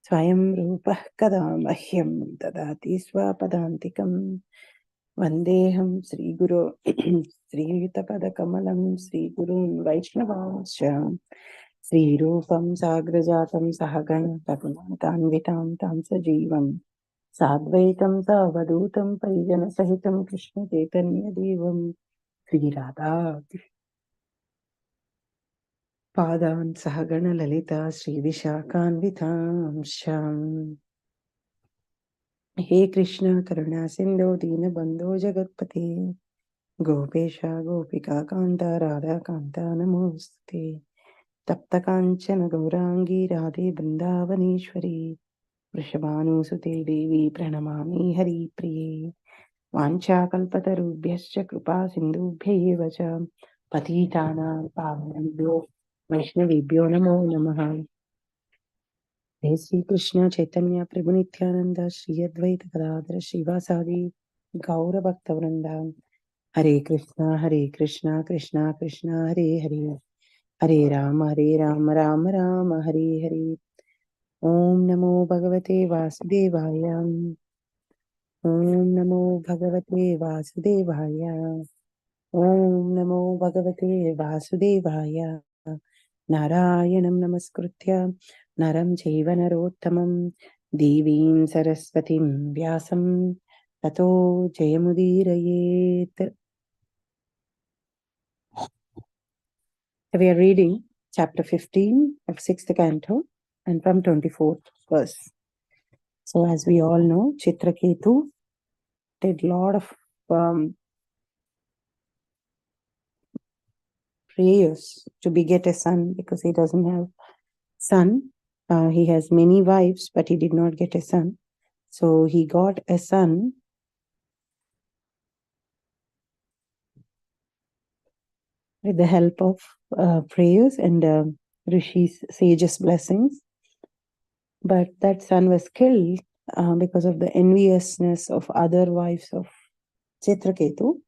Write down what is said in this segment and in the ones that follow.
स्वयं रूपः कदा मह्यं ददाति स्वापदान्तिकं वन्देऽहं श्रीगुरो श्रीयुतपदकमलं श्रीगुरून् वैष्णवांश्च श्रीरूपं साग्रजातं सहगण रघुनाथान्वितां तां सजीवं साद्वैतं सावधूतं परिजनसहितं कृष्णचैतन्यदेवं श्रीराधा पादान् सहगण ललिता श्रीविशाखान्वितांश्च हे कृष्ण करुणा सिंधु दीनबंधो जगत्पते गोपेश गोपिका कांता राधा कांता नमोस्तुते तप्त कांचन गौरांगी राधे वृंदावनेश्वरी वृषभानुसुते देवी प्रणमामि हरिप्रिये वाञ्छाकल्पतरुभ्यश्च कृपा सिन्धुभ्यैव च पतितानां पावनेभ्यो वैष्णवेभ्यो नमो नमः। हे श्री कृष्ण चैतन्य प्रभु नित्यानंद श्री अद्वैत गदाधर श्रीवासादि गौर भक्त वृंदा हरे कृष्णा कृष्णा कृष्णा हरे हरे हरे राम राम राम हरे हरे। ओम नमो भगवते वासुदेवाय। ओम नमो भगवते वासुदेवाय। ओम नमो भगवते वासुदेवाय। नारायणं नमस्कृत्य नरं चैव नरोत्तमं देवीं सरस्वतीं व्यासं ततो जयमुदीरयेत्. We are reading chapter 15 of 6th canto and from 24th verse. So as we all know, Chitraketu did a lot of prayers to beget a son because he doesn't have son. He has many wives, but he did not get a son. So he got a son with the help of prayers and rishis, sages' blessings. But that son was killed because of the enviousness of other wives of Chitraketu.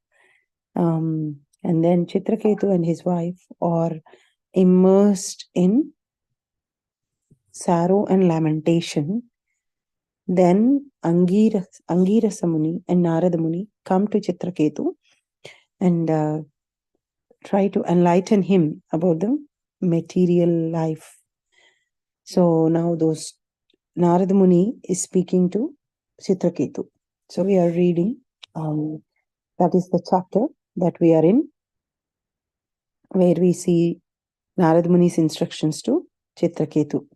And then Chitraketu and his wife are immersed in sorrow and lamentation. Then Angirasa Muni and Narada Muni come to Chitraketu and try to enlighten him about the material life. So now Narada Muni is speaking to Chitraketu. So we are reading, that is the chapter that we are in, where we see Narada Muni's instructions to Chitraketu.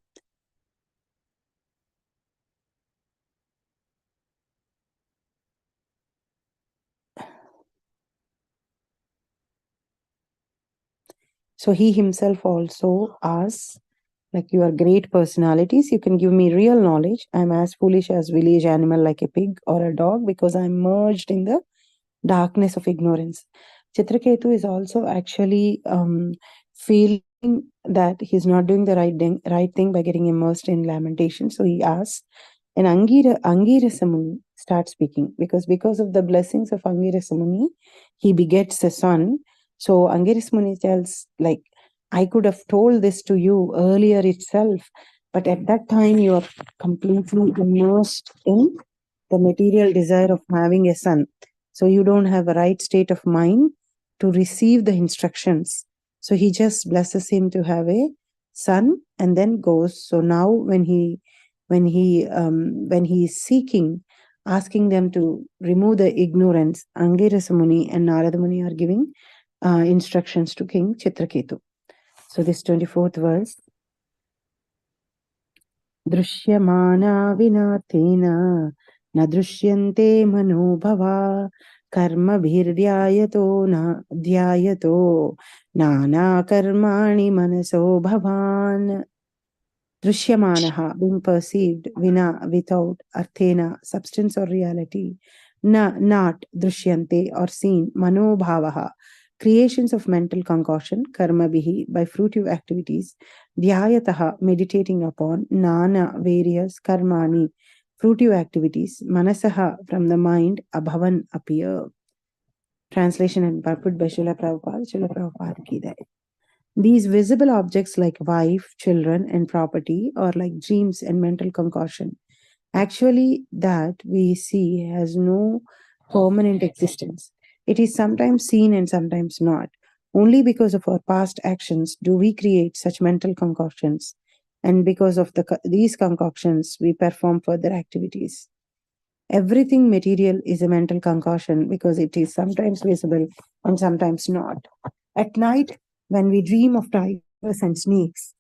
So he himself also asks, like, you are great personalities, you can give me real knowledge. I'm as foolish as village animal like a pig or a dog because I'm merged in the darkness of ignorance. Chitraketu is also actually feeling that he's not doing the right thing by getting immersed in lamentation. So he asks, and Angirasa Muni starts speaking because of the blessings of Angirasa Muni, he begets a son. So Angirasa Muni tells, like, I could have told this to you earlier itself, but at that time you are completely immersed in the material desire of having a son. So you don't have a right state of mind to receive the instructions. So he just blesses him to have a son and then goes. So now when he is seeking, asking them to remove the ignorance, Angirasa Muni and Narada Muni are giving instructions to King Chitraketu. So this 24th verse. दृश्यमाना विना तेन न दृश्यन्ते मनोभवा कर्मभिर्ध्यायतो न ध्यायतो नानाकर्माणि मनसो भवान्. Drishyamanaha, being perceived, vina, without, arthena, substance or reality, not, drishyante, or seen, manobhavaha, creations of mental concoction, karma bihi, by fruitive activities, dhyayataha, meditating upon, nana, various, karmani, fruitive activities, manasaha, from the mind, abhavan, appear. Translation and put by Srila Prabhupada ki jai. These visible objects like wife, children, and property are like dreams and mental concoction. Actually, that we see has no permanent existence. It is sometimes seen and sometimes not. Only because of our past actions do we create such mental concoctions, and because of these concoctions, we perform further activities. Everything material is a mental concoction because it is sometimes visible and sometimes not. At night, when we dream of tigers and snakes,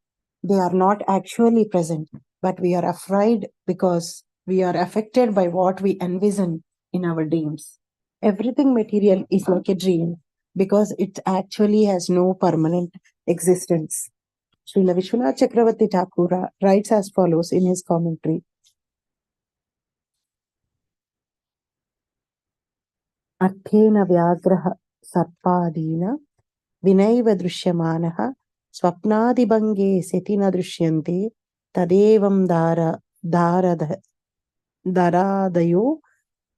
they are not actually present, but we are afraid because we are affected by what we envision in our dreams. Everything material is like a dream because it actually has no permanent existence. Srila Vishwanath Chakravarti Thakura writes as follows in his commentary. अर्थेन व्याघ्रः सर्पादीन विनैव दृश्यमानः स्वप्नादिभङ्गे सति न दृश्यन्ते तदेवं दारद दरादयो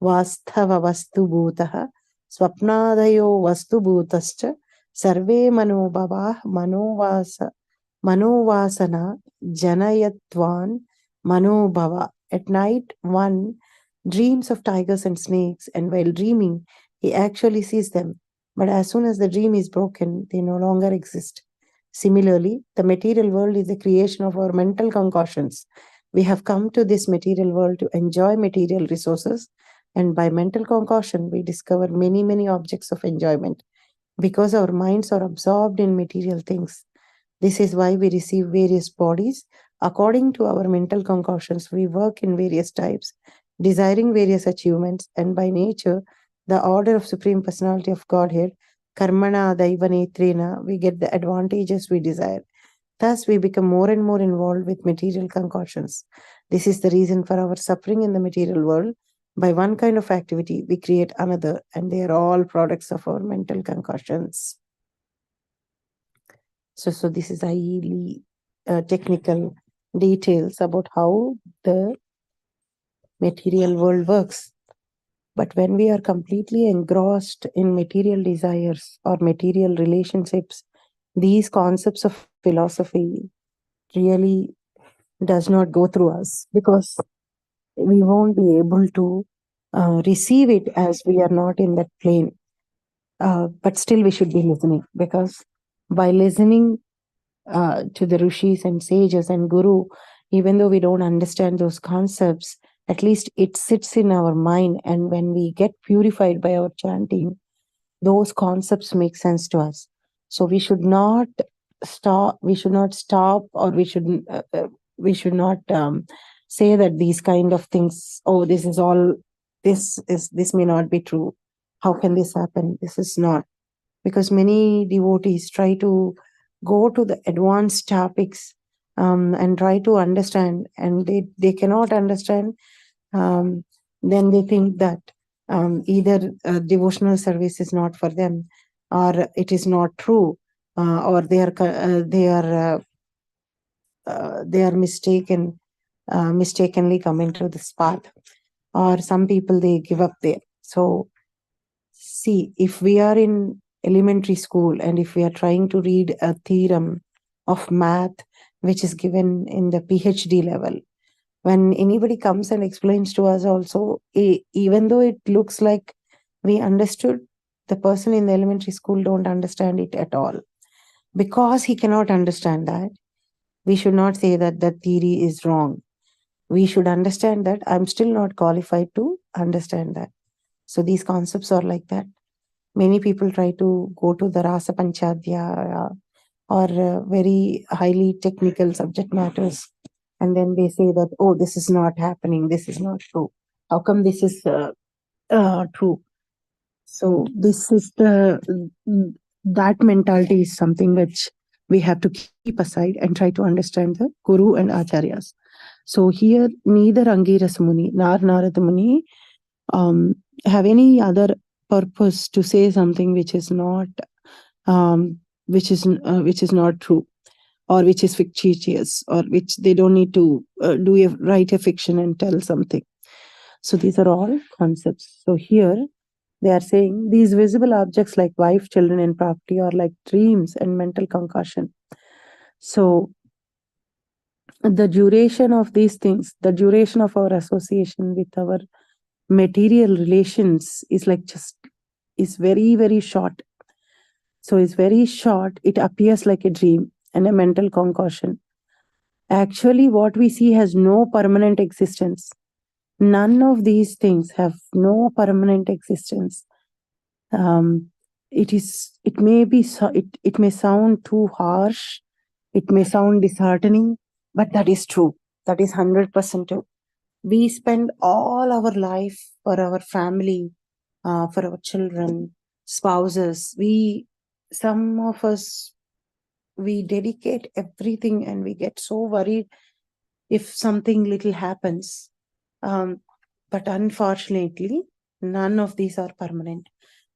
वास्तववस्तुभूतः स्वप्नादयो वस्तुभूतश्च सर्वे मनोभवाः मनोवासना janayatvan manobhava. At night, one dreams of tigers and snakes, and while dreaming, he actually sees them. But as soon as the dream is broken, they no longer exist. Similarly, the material world is the creation of our mental concoctions. We have come to this material world to enjoy material resources, and by mental concoction, we discover many, many objects of enjoyment because our minds are absorbed in material things. This is why we receive various bodies. According to our mental concoctions, we work in various types, desiring various achievements, and by nature, the order of Supreme Personality of Godhead, Karmana Daivanetrena, we get the advantages we desire. Thus, we become more and more involved with material concoctions. This is the reason for our suffering in the material world. By one kind of activity, we create another, and they are all products of our mental concoctions. So this is highly technical details about how the material world works. But when we are completely engrossed in material desires or material relationships, these concepts of philosophy really does not go through us because we won't be able to receive it as we are not in that plane. But still, we should be listening because by listening to the rishis and sages and guru, even though we don't understand those concepts, at least it sits in our mind. And when we get purified by our chanting, those concepts make sense to us. So we should not stop. We should not stop, or we shouldn't. We should not say that these kind of things. Oh, this is all. This may not be true. How can this happen? This is not, because many devotees try to go to the advanced topics and try to understand, and they cannot understand. Then they think that either devotional service is not for them, or it is not true, or they are mistakenly coming to this path, or some people they give up there. So see, if we are in elementary school and if we are trying to read a theorem of math which is given in the PhD level, when anybody comes and explains to us also, even though it looks like we understood, the person in the elementary school don't understand it at all. Because he cannot understand that, we should not say that the theory is wrong. We should understand that I'm still not qualified to understand that. So these concepts are like that. Many people try to go to the Rasa Panchadhyaya or very highly technical subject matters, and then they say that, oh, this is not happening, this is not true. How come this is true? So this is that mentality is something which we have to keep aside and try to understand the Guru and Acharyas. So here, neither Angiras Muni nor Narada Muni have any other purpose to say something which is not not true, or which is fictitious, or which they don't need to write a fiction and tell something. So these are all concepts. So here They are saying these visible objects like wife, children, and property are like dreams and mental concussion. So the duration of these things, the duration of our association with our material relations is like just is very, very short. So it's very short. It appears like a dream and a mental concoction. Actually, what we see has no permanent existence. None of these things have no permanent existence. It may be it may sound too harsh, it may sound disheartening, but that is true. That is 100% true. We spend all our life for our family, for our children, spouses. Some of us, we dedicate everything and we get so worried if something little happens. But unfortunately, none of these are permanent.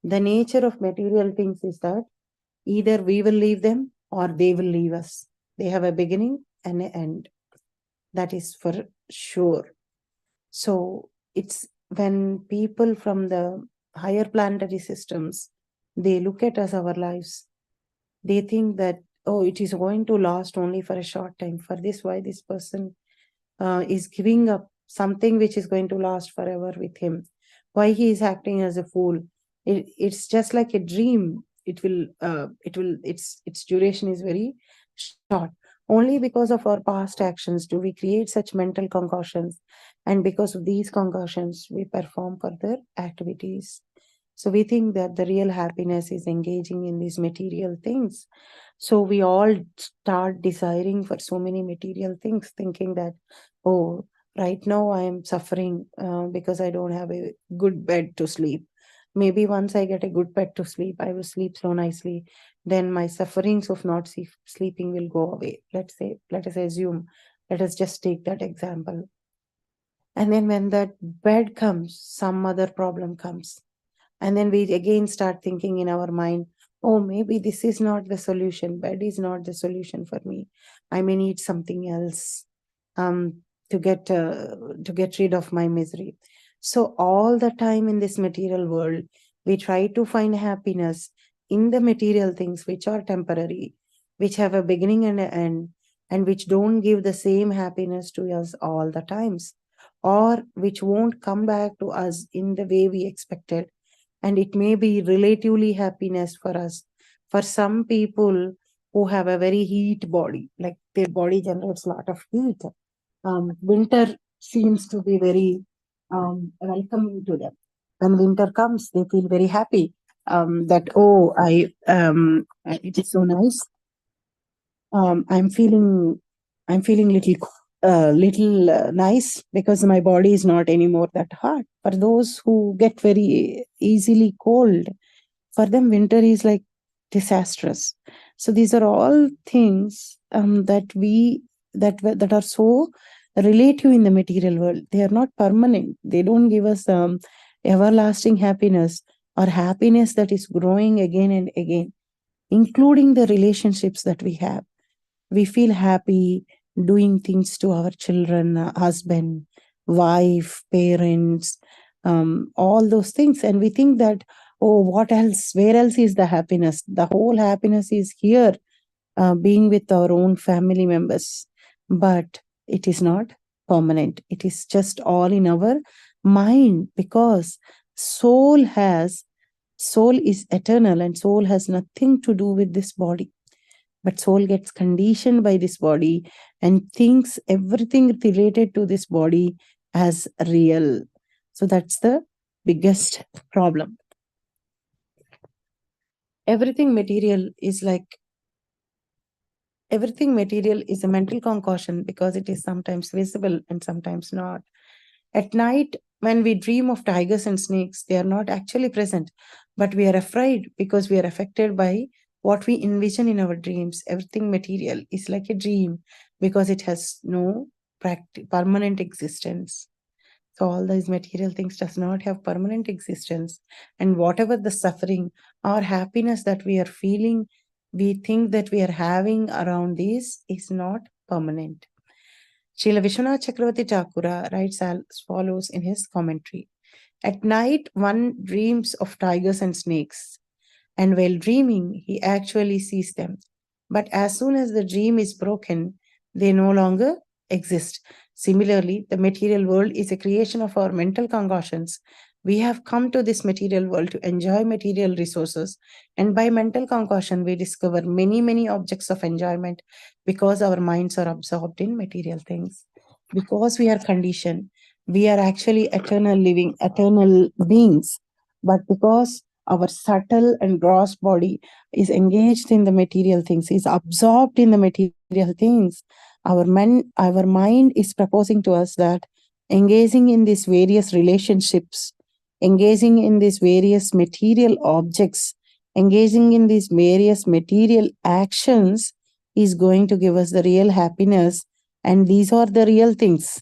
The nature of material things is that either we will leave them or they will leave us. They have a beginning and an end. That is for sure. So it's when people from the higher planetary systems, they look at us, our lives, they think that, oh, it is going to last only for a short time. For this, why this person is giving up something which is going to last forever with him? Why he is acting as a fool? It's just like a dream. Its duration is very short. Only because of our past actions do we create such mental concussions, and because of these concussions, we perform further activities. So we think that the real happiness is engaging in these material things. So we all start desiring for so many material things, thinking that, oh, right now I am suffering because I don't have a good bed to sleep. Maybe once I get a good bed to sleep, I will sleep so nicely. Then my sufferings of not sleeping will go away. Let us assume, let us just take that example. And then when that bed comes, some other problem comes. And then we again start thinking in our mind, oh, maybe this is not the solution. Bed is not the solution for me. I may need something else um, to get rid of my misery. So all the time in this material world, we try to find happiness in the material things which are temporary, which have a beginning and an end, and which don't give the same happiness to us all the times, or which won't come back to us in the way we expected. And it may be relatively happiness for us. For some people who have a very heat body, like their body generates a lot of heat, winter seems to be very welcoming to them. When winter comes, they feel very happy that, oh, it is so nice. I'm feeling little nice because my body is not anymore that hot. For those who get very easily cold, for them winter is like disastrous. So these are all things that are so relative in the material world. They are not permanent. They don't give us everlasting happiness or happiness that is growing again and again, including the relationships that we have. We feel happy doing things to our children, husband, wife, parents, all those things. And we think that, oh, what else? Where else is the happiness? The whole happiness is here, being with our own family members. But it is not permanent. It is just all in our mind, because soul is eternal, and soul has nothing to do with this body. But soul gets conditioned by this body and thinks everything related to this body as real. So that's the biggest problem. Everything material is a mental concoction, because it is sometimes visible and sometimes not. At night, when we dream of tigers and snakes, they are not actually present, but we are afraid because we are affected by what we envision in our dreams. Everything material is like a dream because it has no permanent existence. So all these material things does not have permanent existence. And whatever the suffering or happiness that we are feeling, we think that we are having around this is not permanent. Srila Vishwanath Chakravarti Thakura writes as follows in his commentary. At night, one dreams of tigers and snakes, and while dreaming, he actually sees them. But as soon as the dream is broken, they no longer exist. Similarly, the material world is a creation of our mental concoctions. We have come to this material world to enjoy material resources, and by mental concoction, we discover many, many objects of enjoyment because our minds are absorbed in material things. Because we are conditioned, we are actually eternal living, eternal beings. But because our subtle and gross body is engaged in the material things, is absorbed in the material things, our mind is proposing to us that engaging in these various relationships, engaging in these various material objects, engaging in these various material actions is going to give us the real happiness. And these are the real things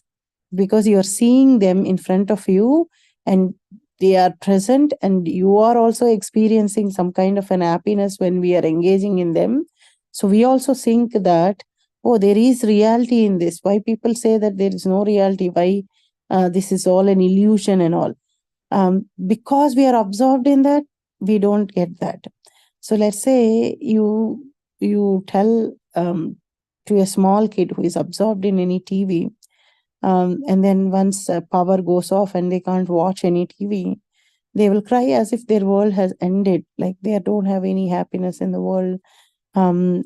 because you are seeing them in front of you, and they are present, and you are also experiencing some kind of an happiness when we are engaging in them. So we also think that, oh, there is reality in this. Why people say that there is no reality? Why this is all an illusion and all? Because we are absorbed in that, we don't get that. So let's say you tell to a small kid who is absorbed in any TV, and then once power goes off and they can't watch any TV, they will cry as if their world has ended, like they don't have any happiness in the world. And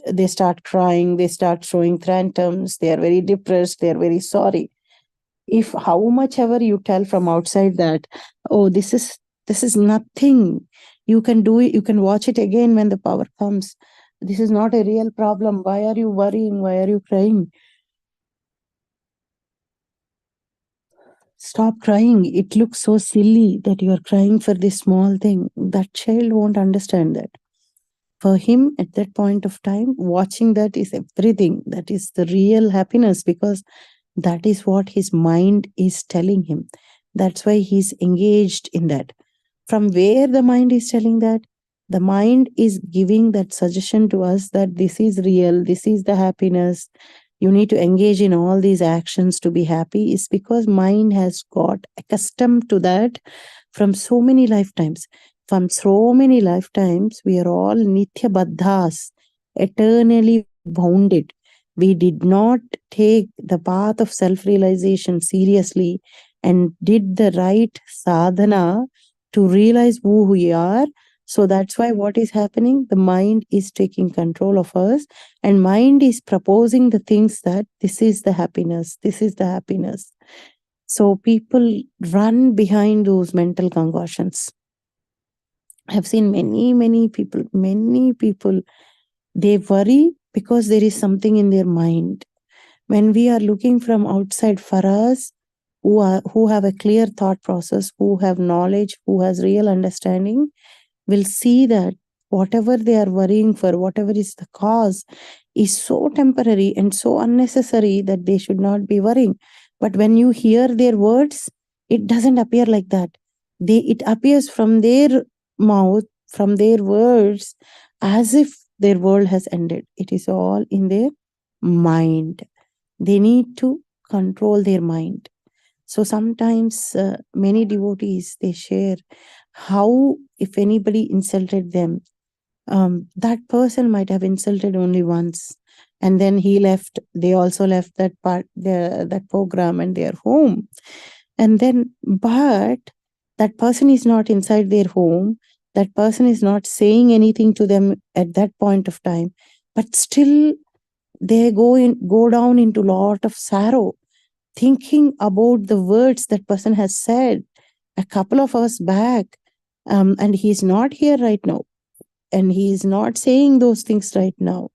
they start crying, they start showing tantrums, they are very depressed, they are very sorry. If how much ever you tell from outside that, oh, this is nothing, you can do it, you can watch it again when the power comes, this is not a real problem, why are you worrying, why are you crying? Stop crying. It looks so silly that you are crying for this small thing. That child won't understand that. For him, at that point of time, watching that is everything. That is the real happiness because that is what his mind is telling him. That's why he's engaged in that. From where the mind is telling that? The mind is giving that suggestion to us that this is real, this is the happiness, you need to engage in all these actions to be happy, is because mind has got accustomed to that from so many lifetimes. From so many lifetimes, we are all nitya baddhas, eternally bounded. We did not take the path of self realization seriously and did the right sadhana to realize who we are. So that's why what is happening? The mind is taking control of us, and mind is proposing the things that this is the happiness, this is the happiness. So people run behind those mental concoctions. I've seen many people, they worry because there is something in their mind. When we are looking from outside, for us, who have a clear thought process, who have knowledge, who has real understanding, will see that whatever they are worrying for, whatever is the cause, is so temporary and so unnecessary that they should not be worrying. But when you hear their words, it doesn't appear like that. It appears from their mouth, from their words, as if their world has ended. It is all in their mind. They need to control their mind. So sometimes many devotees, they share how if anybody insulted them, that person might have insulted only once, and then he left, they also left that part, that program and their home. And then, but that person is not inside their home, that person is not saying anything to them at that point of time, but still they go down into lot of sorrow, thinking about the words that person has said a couple of hours back. And he's not here right now, and he is not saying those things right now,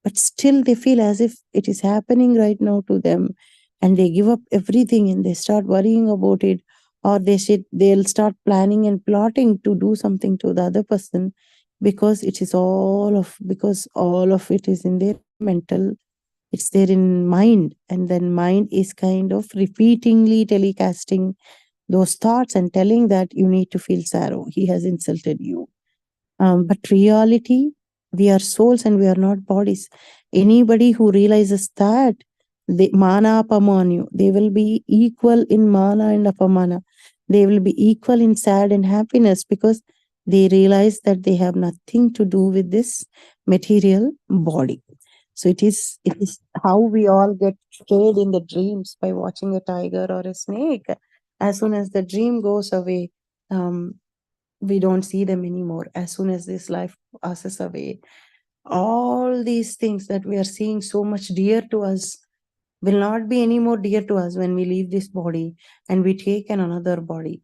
but still they feel as if it is happening right now to them, and they give up everything and they start worrying about it, or they'll start planning and plotting to do something to the other person, because all of it is in their mental, it's there in mind, and then mind is kind of repeatedly telecasting those thoughts and telling that you need to feel sorrow, he has insulted you. But reality, we are souls and we are not bodies. Anybody who realizes that, they mana apamanyu, they will be equal in mana and apamana. They will be equal in sad and happiness because they realize that they have nothing to do with this material body. So it is how we all get scared in the dreams by watching a tiger or a snake. As soon as the dream goes away, um, we don't see them anymore. As soon as this life passes away, all these things that we are seeing so much dear to us will not be any more dear to us when we leave this body and we take another body.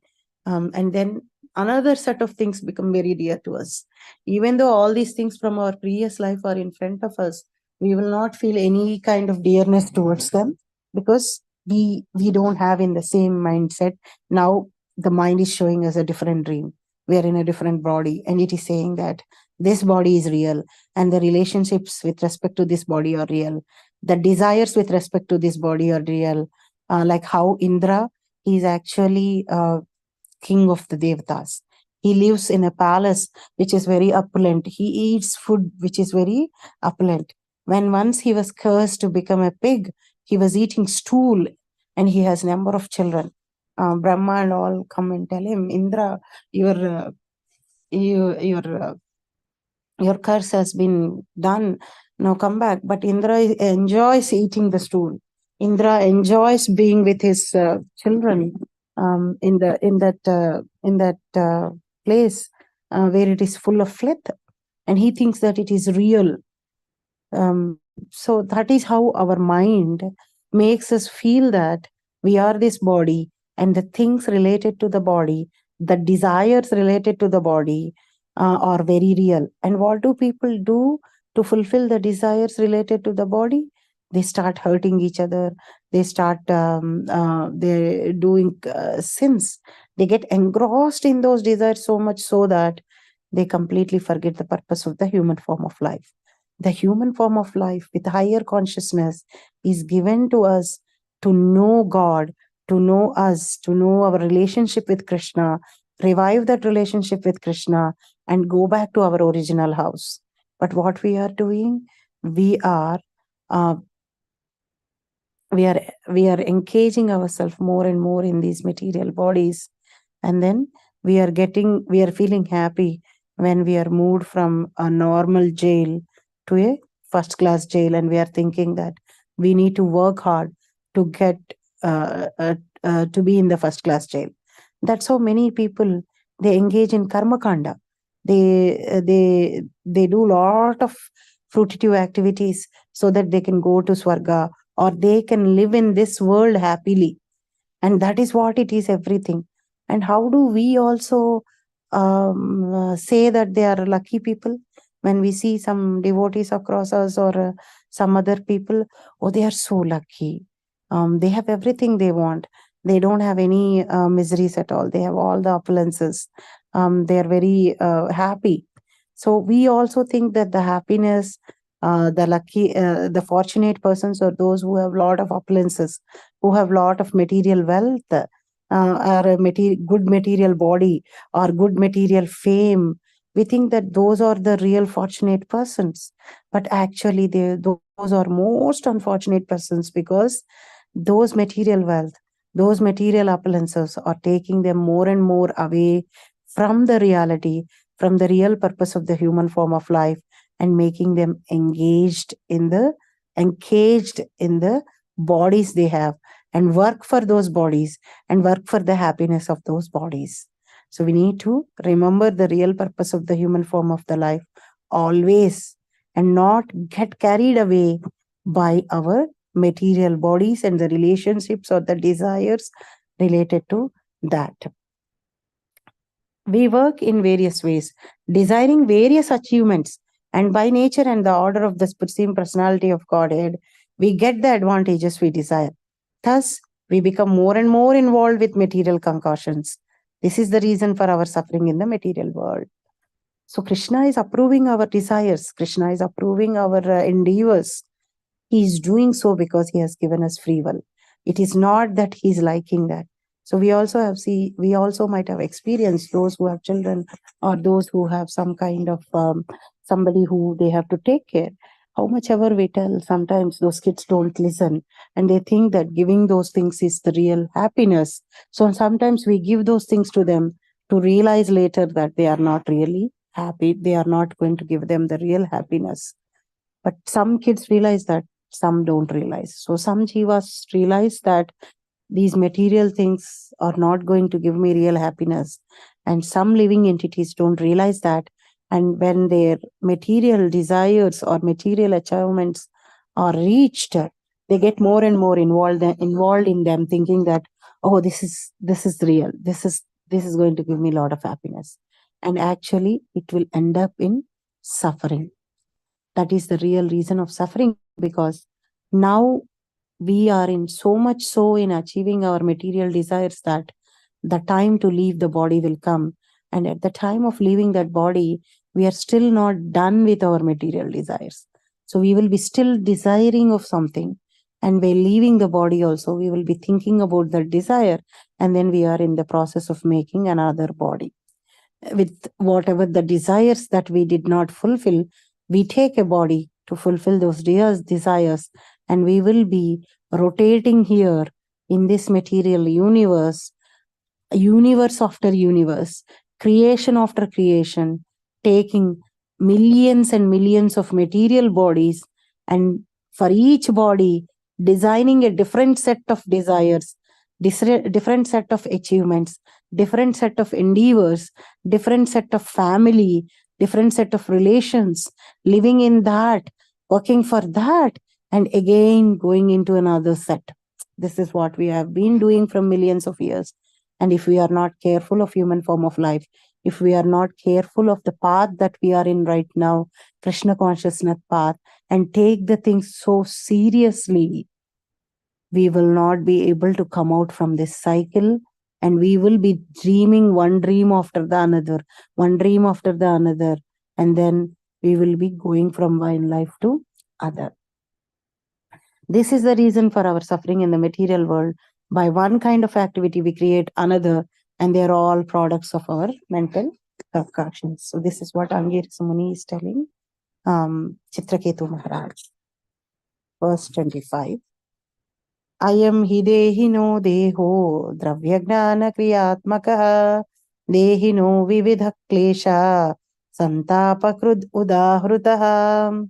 And then another set of things become very dear to us. Even though all these things from our previous life are in front of us, we will not feel any kind of dearness towards them because we don't have in the same mindset. Now the mind is showing us a different dream. We are in a different body, and it is saying that this body is real, and the relationships with respect to this body are real. The desires with respect to this body are real. Like how Indra, he is actually king of the Devatas. He lives in a palace which is very opulent. He eats food which is very opulent. When once he was cursed to become a pig, he was eating stool, and he has number of children. Brahma and all come and tell him, Indra, your your your curse has been done. Now come back. But Indra enjoys eating the stool. Indra enjoys being with his children in that place where it is full of filth, and he thinks that it is real. So that is how our mind makes us feel that we are this body, and the things related to the body, the desires related to the body, are very real. And what do people do to fulfill the desires related to the body? They start hurting each other. They start they doing sins. They get engrossed in those desires so much so that they completely forget the purpose of the human form of life. The human form of life with higher consciousness is given to us to know God, to know us, to know our relationship with Krishna, revive that relationship with Krishna, and go back to our original house. But what we are doing, we are uh, we are we are engaging ourselves more and more in these material bodies, and then we are feeling happy when we are moved from a normal jail to a first class jail, and we are thinking that we need to work hard to get to be in the first class jail. That's how many people, they engage in karma kanda. They do lot of fruitive activities so that they can go to swarga, or they can live in this world happily. And that is what it is, everything. And how do we also say that they are lucky people? When we see some devotees across us, or some other people, oh, they are so lucky. They have everything they want. They don't have any miseries at all. They have all the opulences. They are very happy. So we also think that the happiness, the lucky, the fortunate persons are those who have lot of opulences, who have lot of material wealth, or a good material body, or good material fame. We think that those are the real fortunate persons, but actually those are most unfortunate persons, because those material wealth, those material opulences are taking them more and more away from the reality, from the real purpose of the human form of life, and making them engaged in the bodies they have, and work for those bodies, and work for the happiness of those bodies. So we need to remember the real purpose of the human form of the life always, and not get carried away by our material bodies and the relationships or the desires related to that. We work in various ways, desiring various achievements, and by nature and the order of the Supreme Personality of Godhead, we get the advantages we desire. Thus, we become more and more involved with material concoctions. This is the reason for our suffering in the material world. So, Krishna is approving our desires, Krishna is approving our endeavors. He is doing so because he has given us free will. It is not that he is liking that. So we also might have experienced those who have children, or those who have some kind of somebody who they have to take care. how much ever we tell, sometimes those kids don't listen and they think that giving those things is the real happiness. So sometimes we give those things to them to realize later that they are not really happy. They are not going to give them the real happiness. But some kids realize that, some don't realize. So some jivas realize that these material things are not going to give me real happiness. And some living entities don't realize that. And when their material desires or material achievements are reached, they get more and more involved in them, thinking that, oh, this is real. This is going to give me a lot of happiness. And actually, it will end up in suffering. That is the real reason of suffering, because now we are in so much so in achieving our material desires that the time to leave the body will come. And at the time of leaving that body, we are still not done with our material desires. So we will be still desiring of something. And by leaving the body also, we will be thinking about that desire. And then we are in the process of making another body. With whatever the desires that we did not fulfill, we take a body to fulfill those desires, and we will be rotating here in this material universe, universe after universe, creation after creation, taking millions and millions of material bodies, and for each body, designing a different set of desires, different set of achievements, different set of endeavors, different set of family, different set of relations, living in that, working for that, and again going into another set. This is what we have been doing from millions of years. And if we are not careful of human form of life, if we are not careful of the path that we are in right now, Krishna consciousness path, and take the things so seriously, we will not be able to come out from this cycle, and we will be dreaming one dream after the another, one dream after the another, and then we will be going from one life to other. This is the reason for our suffering in the material world. By one kind of activity, we create another, and they are all products of our mental concoctions. So this is what Angirasa Muni is telling Chitraketu Maharaj. Verse 25. Ayam hi dehino deho dravyajnana kriyatmakaha dehino vividha klesha santapakrud udahrutaha.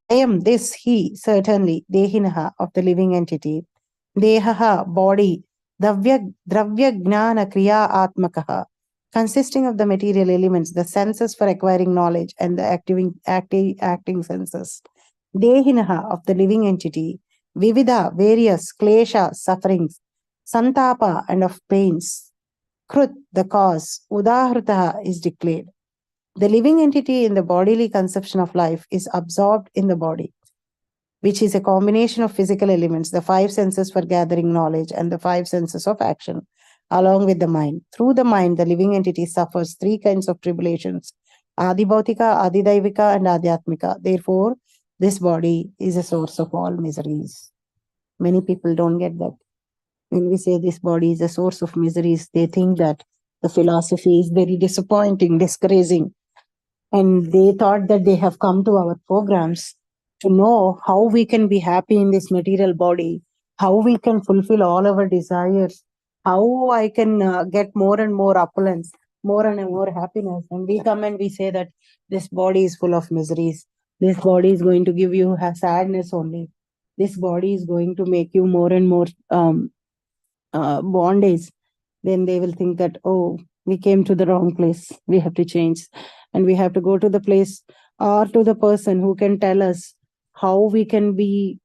I am this he, certainly, Dehinaha, of the living entity. Dehaha, body, Dravya Gnana Kriya Atmakaha, consisting of the material elements, the senses for acquiring knowledge, and the acting senses. Dehinaha, of the living entity. Vividha, various, Klesha, sufferings. Santapa, and of pains. Krut, the cause. Udahrutaha is declared. The living entity in the bodily conception of life is absorbed in the body, which is a combination of physical elements, the five senses for gathering knowledge, and the five senses of action, along with the mind. Through the mind, the living entity suffers three kinds of tribulations: Adibhautika, Adidaivika, and Adhyatmika. Therefore, this body is a source of all miseries. Many people don't get that. When we say this body is a source of miseries, they think that the philosophy is very disappointing, discouraging. And they thought that they have come to our programs to know how we can be happy in this material body, how we can fulfill all our desires, how I can get more and more opulence, more and more happiness. And we come and we say that this body is full of miseries. This body is going to give you sadness only. This body is going to make you more and more bondage. Then they will think that, oh, we came to the wrong place. We have to change. And we have to go to the place or to the person who can tell us how we can be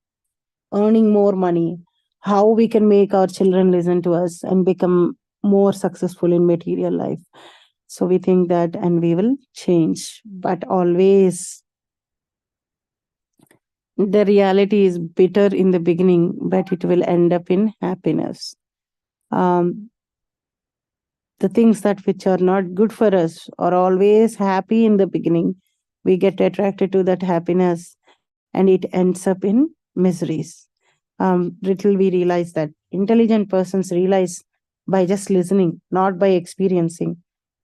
earning more money, how we can make our children listen to us and become more successful in material life. So we think that, and we will change. But always the reality is bitter in the beginning, but it will end up in happiness. The things that which are not good for us are always happy in the beginning. We get attracted to that happiness and it ends up in miseries. Little we realize that intelligent persons realize by just listening, not by experiencing.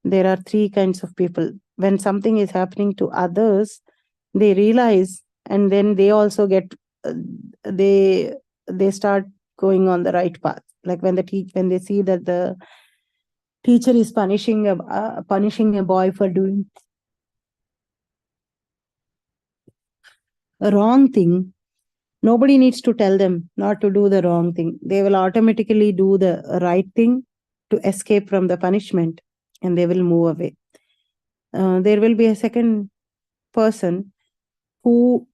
There are three kinds of people. When something is happening to others, they realize, and then they also get they start going on the right path. Like when they see that the teacher is punishing a boy for doing a wrong thing, nobody needs to tell them not to do the wrong thing. They will automatically do the right thing to escape from the punishment, and they will move away. There will be a second person who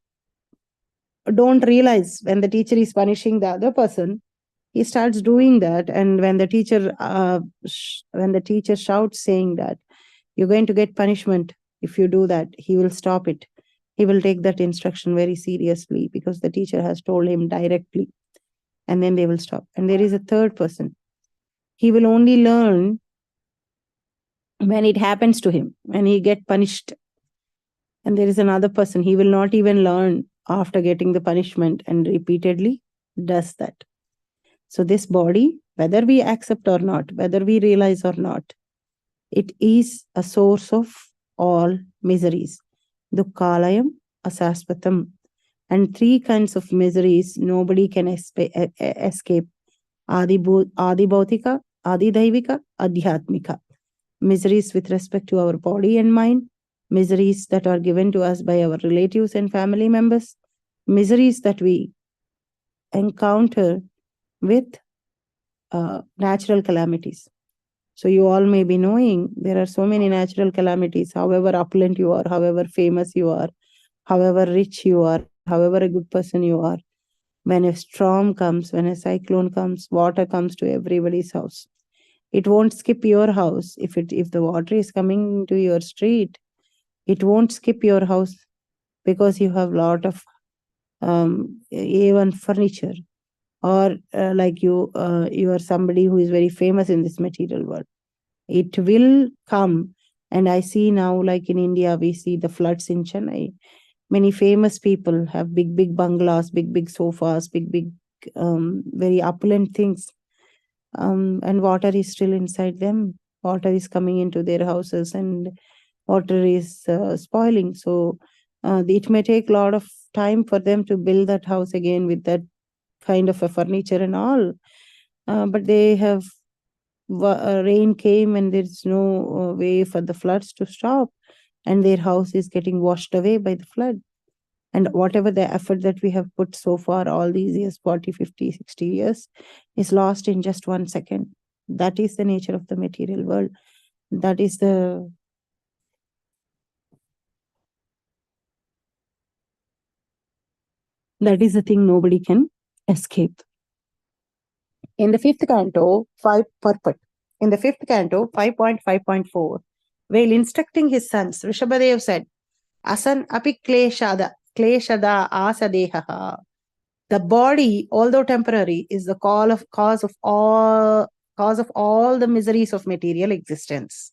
don't realize when the teacher is punishing the other person. He starts doing that, and when the teacher shouts saying that you're going to get punishment if you do that, he will stop it. He will take that instruction very seriously because the teacher has told him directly, and then they will stop. And there is a third person. He will only learn when it happens to him, when he get punished. And there is another person, he will not even learn after getting the punishment, and repeatedly does that. So this body, whether we accept or not, whether we realize or not, it is a source of all miseries. Dukkhalayam, asaspatam. And three kinds of miseries nobody can escape. Adi bhautika, adi daivika, adhyatmika. Miseries with respect to our body and mind, miseries that are given to us by our relatives and family members, miseries that we encounter with natural calamities. So you all may be knowing there are so many natural calamities, however opulent you are, however famous you are, however rich you are, however a good person you are. When a storm comes, when a cyclone comes, water comes to everybody's house. It won't skip your house. If the water is coming to your street, it won't skip your house because you have a lot of A1 furniture, or like you are somebody who is very famous in this material world. It will come. And I see now, like in India, we see the floods in Chennai. Many famous people have big bungalows, big sofas, big very opulent things. And water is still inside them. Water is coming into their houses, and water is spoiling. So it may take a lot of time for them to build that house again with that kind of a furniture and all. But they have rain came, and there's no way for the floods to stop, and their house is getting washed away by the flood. And whatever the effort that we have put so far, all these years, 40, 50, 60 years, is lost in just 1 second. That is the nature of the material world. That is the thing nobody can escape. In the fifth canto, 5.5.4, while instructing his sons, Rishabhadev said, Asan api kleshada asadehaha. The body, although temporary, is the cause of all the miseries of material existence.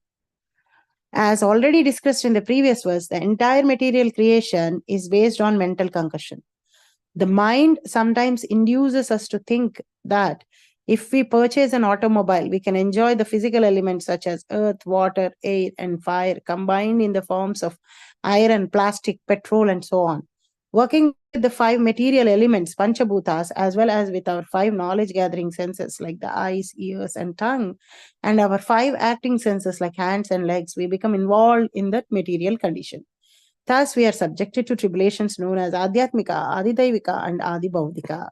As already discussed in the previous verse, the entire material creation is based on mental concussion. The mind sometimes induces us to think that if we purchase an automobile, we can enjoy the physical elements such as earth, water, air, and fire combined in the forms of iron, plastic, petrol, and so on. Working with the 5 material elements, Panchabhutas, as well as with our 5 knowledge-gathering senses like the eyes, ears, and tongue, and our 5 acting senses like hands and legs, we become involved in that material condition. Thus, we are subjected to tribulations known as Adhyatmika, Adidaivika, and Adibhaudika.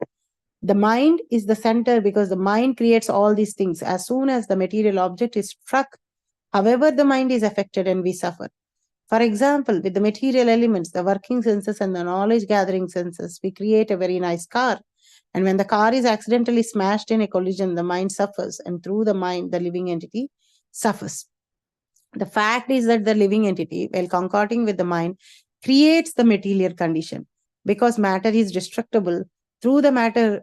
The mind is the center because the mind creates all these things. As soon as the material object is struck, however, the mind is affected and we suffer. For example, with the material elements, the working senses and the knowledge-gathering senses, we create a very nice car. And when the car is accidentally smashed in a collision, the mind suffers, and through the mind, the living entity suffers. The fact is that the living entity, while concording with the mind, creates the material condition. Because matter is destructible, through the material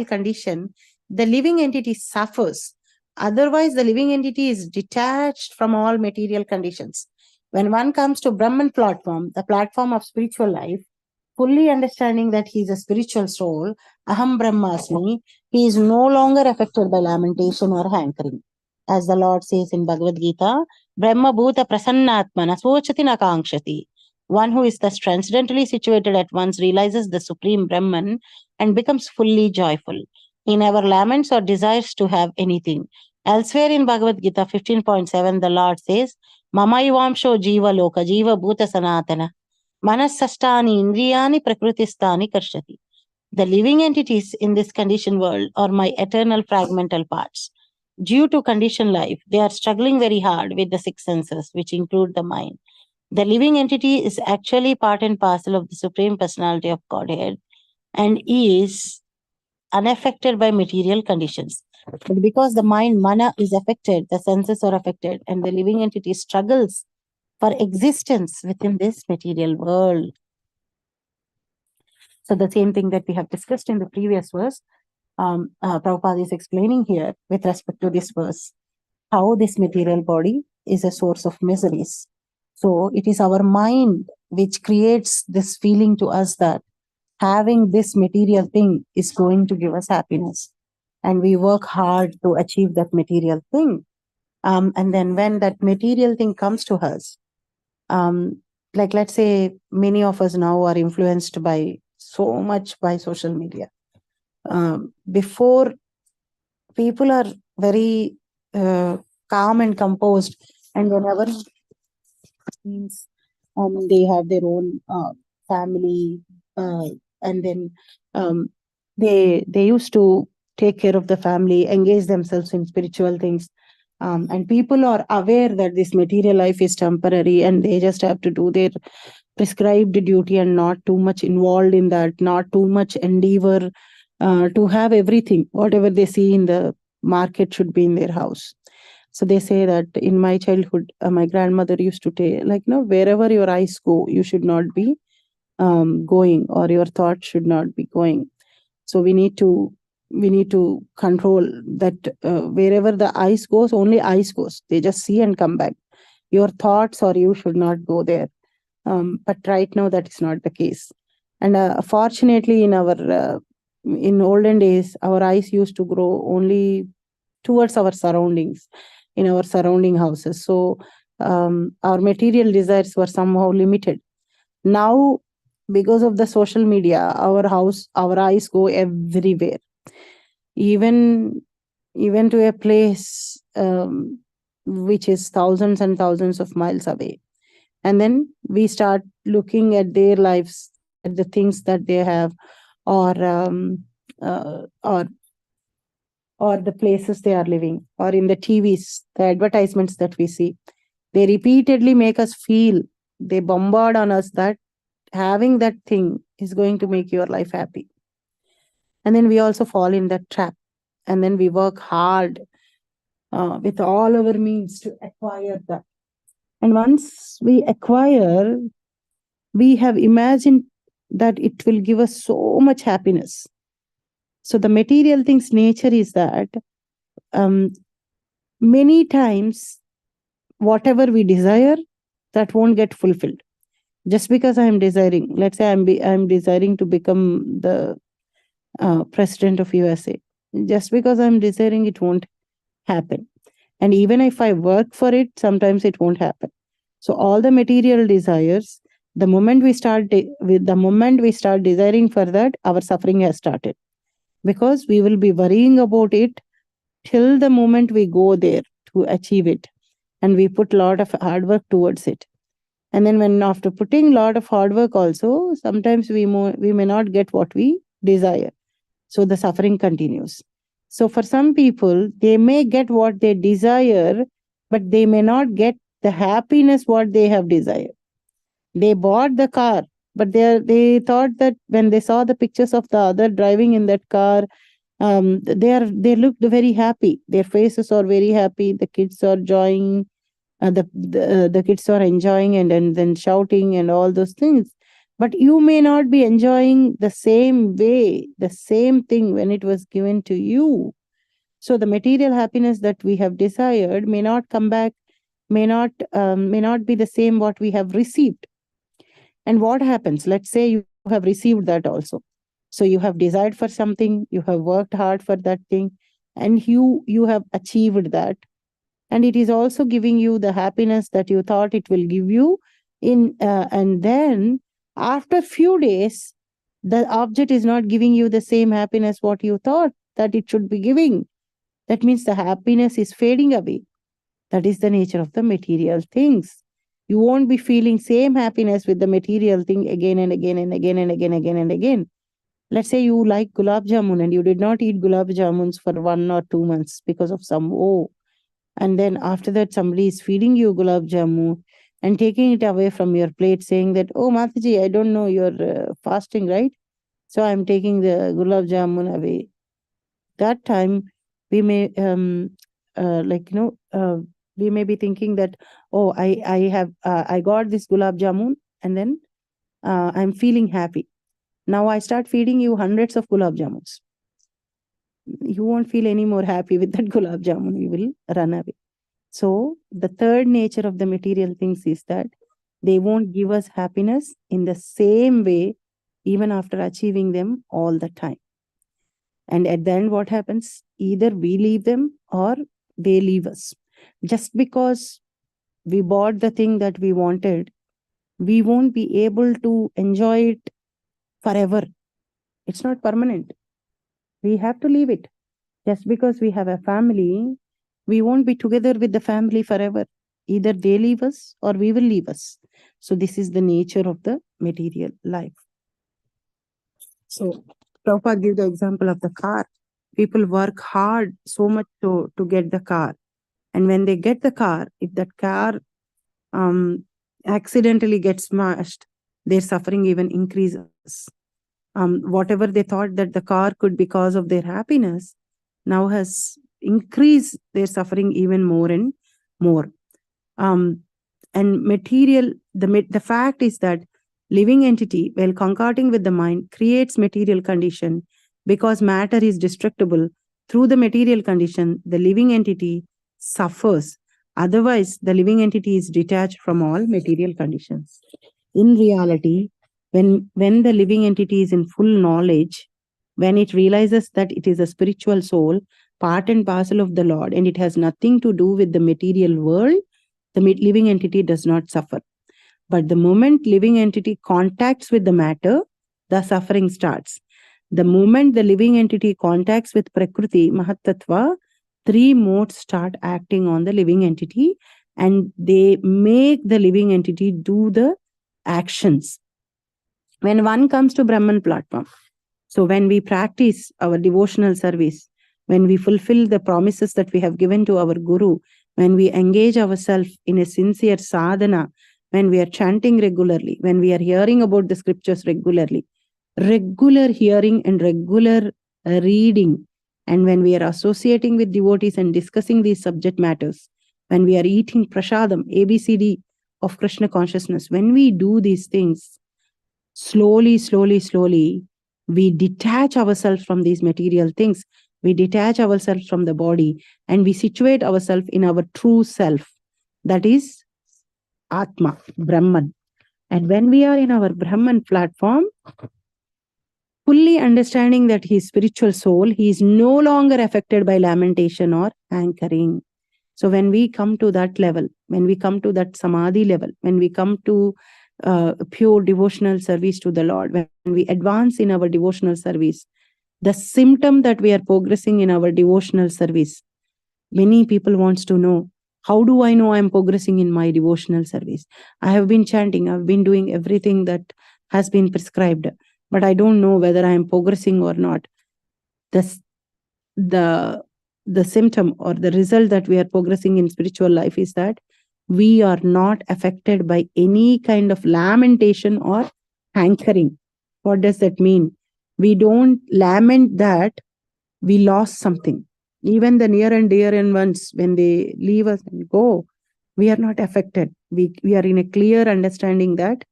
condition, the living entity suffers. Otherwise, the living entity is detached from all material conditions. When one comes to Brahman platform, the platform of spiritual life, fully understanding that he is a spiritual soul, Aham Brahmasmi, he is no longer affected by lamentation or hankering. As the Lord says in Bhagavad Gita, Brahma Bhuta Prasannatmana Sochati Nakangshati. One who is thus transcendently situated at once realizes the supreme Brahman and becomes fully joyful. He never laments or desires to have anything. Elsewhere in Bhagavad Gita 15.7, the Lord says, Mamayvamsho jiva loka jiva bhuta sanatana manasastani indriyani prakrutistani karshati. The living entities in this conditioned world are my eternal fragmental parts. Due to conditioned life, they are struggling very hard with the six senses, which include the mind. The living entity is actually part and parcel of the Supreme Personality of Godhead and is unaffected by material conditions. But because the mind, mana, is affected, the senses are affected, and the living entity struggles for existence within this material world. So the same thing that we have discussed in the previous verse, Prabhupada is explaining here with respect to this verse, how this material body is a source of miseries. So it is our mind which creates this feeling to us that having this material thing is going to give us happiness. And we work hard to achieve that material thing. And then when that material thing comes to us, like let's say many of us now are influenced by so much by social media. Before, people are very calm and composed, and whenever means they have their own family, and then they used to take care of the family, engage themselves in spiritual things, and people are aware that this material life is temporary and they just have to do their prescribed duty and not too much involved in that, not too much endeavor to have everything, whatever they see in the market should be in their house. So they say that in my childhood, my grandmother used to tell, like, no, wherever your eyes go, you should not be going, or your thoughts should not be going. So we need to control that. Wherever the eyes goes, only eyes goes. They just see and come back. Your thoughts or you should not go there. But right now that is not the case. And fortunately, in olden days, our eyes used to grow only towards our surroundings, in our surrounding houses. So our material desires were somehow limited. Now, because of the social media, our eyes go everywhere, even to a place which is thousands and thousands of miles away. And then we start looking at their lives, at the things that they have, or uh, or or the places they are living, or in the TVs, the advertisements that we see. They repeatedly make us feel, they bombard on us that having that thing is going to make your life happy. And then we also fall in that trap. And then we work hard with all our means to acquire that. And once we acquire, we have imagined that it will give us so much happiness. So the material thing's nature is that many times whatever we desire, that won't get fulfilled. Just because I am desiring, let's say I'm desiring to become the president of USA. Just because I'm desiring, it won't happen. And even if I work for it, sometimes it won't happen. So all the material desires, the moment we start desiring for that, our suffering has started. Because we will be worrying about it till the moment we go there to achieve it. And we put a lot of hard work towards it. And then when after putting a lot of hard work also, sometimes we may not get what we desire. So the suffering continues. So for some people, they may get what they desire, but they may not get the happiness what they have desired. They bought the car, but they thought that when they saw the pictures of the other driving in that car, they looked very happy. Their faces are very happy. The kids are enjoying. The kids are enjoying and then shouting and all those things. But you may not be enjoying the same way, the same thing when it was given to you. So the material happiness that we have desired may not come back, may not be the same what we have received. And what happens? Let's say you have received that also. So you have desired for something, you have worked hard for that thing, and you have achieved that. And it is also giving you the happiness that you thought it will give you. And then after few days, the object is not giving you the same happiness what you thought that it should be giving. That means the happiness is fading away. That is the nature of the material things. You won't be feeling same happiness with the material thing again and again and again and again and again. Let's say you like gulab jamun and you did not eat gulab jamuns for 1 or 2 months because of some and then after that somebody is feeding you gulab jamun and taking it away from your plate, saying that, oh Mataji, I don't know, you're fasting, right? So I'm taking the gulab jamun away. That time we may like we may be thinking that, oh, I got this gulab jamun, and then I'm feeling happy. Now I start feeding you hundreds of gulab jamuns. You won't feel any more happy with that gulab jamun. You will run away. So the third nature of the material things is that they won't give us happiness in the same way, even after achieving them all the time. And at the end, what happens? Either we leave them or they leave us. Just because we bought the thing that we wanted, we won't be able to enjoy it forever. It's not permanent. We have to leave it. Just because we have a family, we won't be together with the family forever. Either they leave us or we will leave us. So this is the nature of the material life. So Prabhupada give the example of the car. People work hard so much to get the car. And when they get the car, if that car accidentally gets smashed, their suffering even increases. Whatever they thought that the car could be cause of their happiness now has increased their suffering even more and more. And material, the fact is that living entity, while concording with the mind, creates material condition because matter is destructible. Through the material condition, the living entity suffers. Otherwise, the living entity is detached from all material conditions. In reality, when the living entity is in full knowledge, when it realizes that it is a spiritual soul, part and parcel of the Lord, and it has nothing to do with the material world, the living entity does not suffer. But the moment living entity contacts with the matter, the suffering starts. The moment the living entity contacts with Prakriti, Mahatattva, three modes start acting on the living entity, and they make the living entity do the actions. When one comes to Brahman platform, so when we practice our devotional service, when we fulfill the promises that we have given to our Guru, when we engage ourselves in a sincere sadhana, when we are chanting regularly, when we are hearing about the scriptures regularly, regular hearing and regular reading, and when we are associating with devotees and discussing these subject matters, when we are eating prasadam, ABCD of Krishna consciousness, when we do these things, slowly, we detach ourselves from these material things. We detach ourselves from the body and we situate ourselves in our true self. That is Atma, Brahman. And when we are in our Brahman platform, fully understanding that he is spiritual soul, he is no longer affected by lamentation or hankering. So when we come to that level, when we come to that samadhi level, when we come to pure devotional service to the Lord, when we advance in our devotional service, the symptom that we are progressing in our devotional service, many people wants to know, how do I know I'm progressing in my devotional service? I have been chanting, I've been doing everything that has been prescribed, but I don't know whether I am progressing or not. The symptom or the result that we are progressing in spiritual life is that we are not affected by any kind of lamentation or hankering. What does that mean? We don't lament that we lost something. Even the near and dear and ones, when they leave us and go, we are not affected. We are in a clear understanding that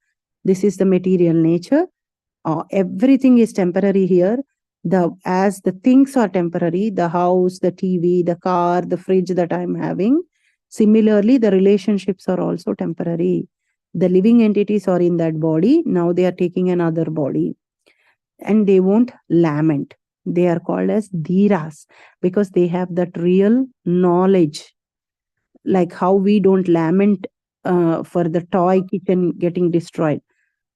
this is the material nature. Everything is temporary here. As the things are temporary, the house, the TV, the car, the fridge that I'm having, similarly, the relationships are also temporary. The living entities are in that body. Now they are taking another body. And they won't lament. They are called as dhiras because they have that real knowledge. Like how we don't lament for the toy kitchen getting destroyed.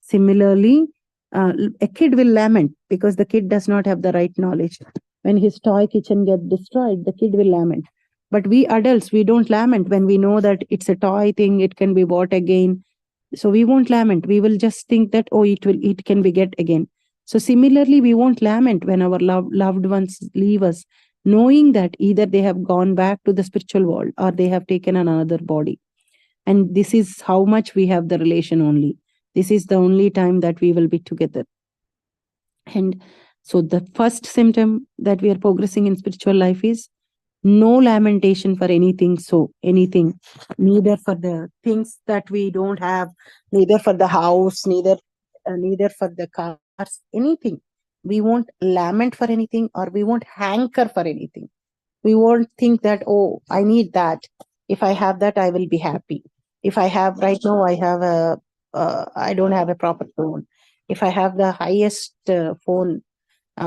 Similarly, a kid will lament because the kid does not have the right knowledge. When his toy kitchen gets destroyed, the kid will lament. But we adults, we don't lament when we know that it's a toy thing, it can be bought again. So we won't lament. We will just think that, oh, it can be get again. So similarly, we won't lament when our loved ones leave us, knowing that either they have gone back to the spiritual world or they have taken another body. And this is how much we have the relation only. This is the only time that we will be together. And so the first symptom that we are progressing in spiritual life is no lamentation for anything. So anything, neither for the things that we don't have, neither for the house, neither for the cars, anything. We won't lament for anything, or we won't hanker for anything. We won't think that, oh, I need that. If I have that, I will be happy. If I have right now, I don't have a proper phone. If I have the highest phone,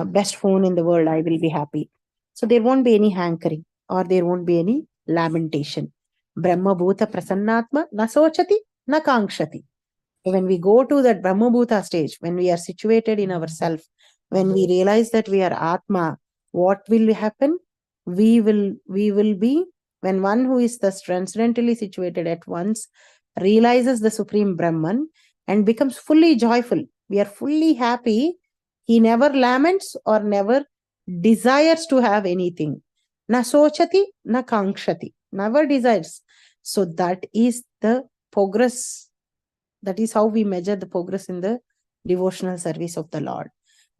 best phone in the world, I will be happy. So there won't be any hankering, or there won't be any lamentation. Brahma Bhuta Prasannatma na sochati na kankshati. When we go to that Brahma Bhuta stage, when we are situated in ourself, when we realize that we are Atma, what will happen? We will be, when one who is thus transcendently situated at once realizes the Supreme Brahman and becomes fully joyful. We are fully happy. He never laments or never desires to have anything. Na sochati, na kankshati. Never desires. So that is the progress. That is how we measure the progress in the devotional service of the Lord.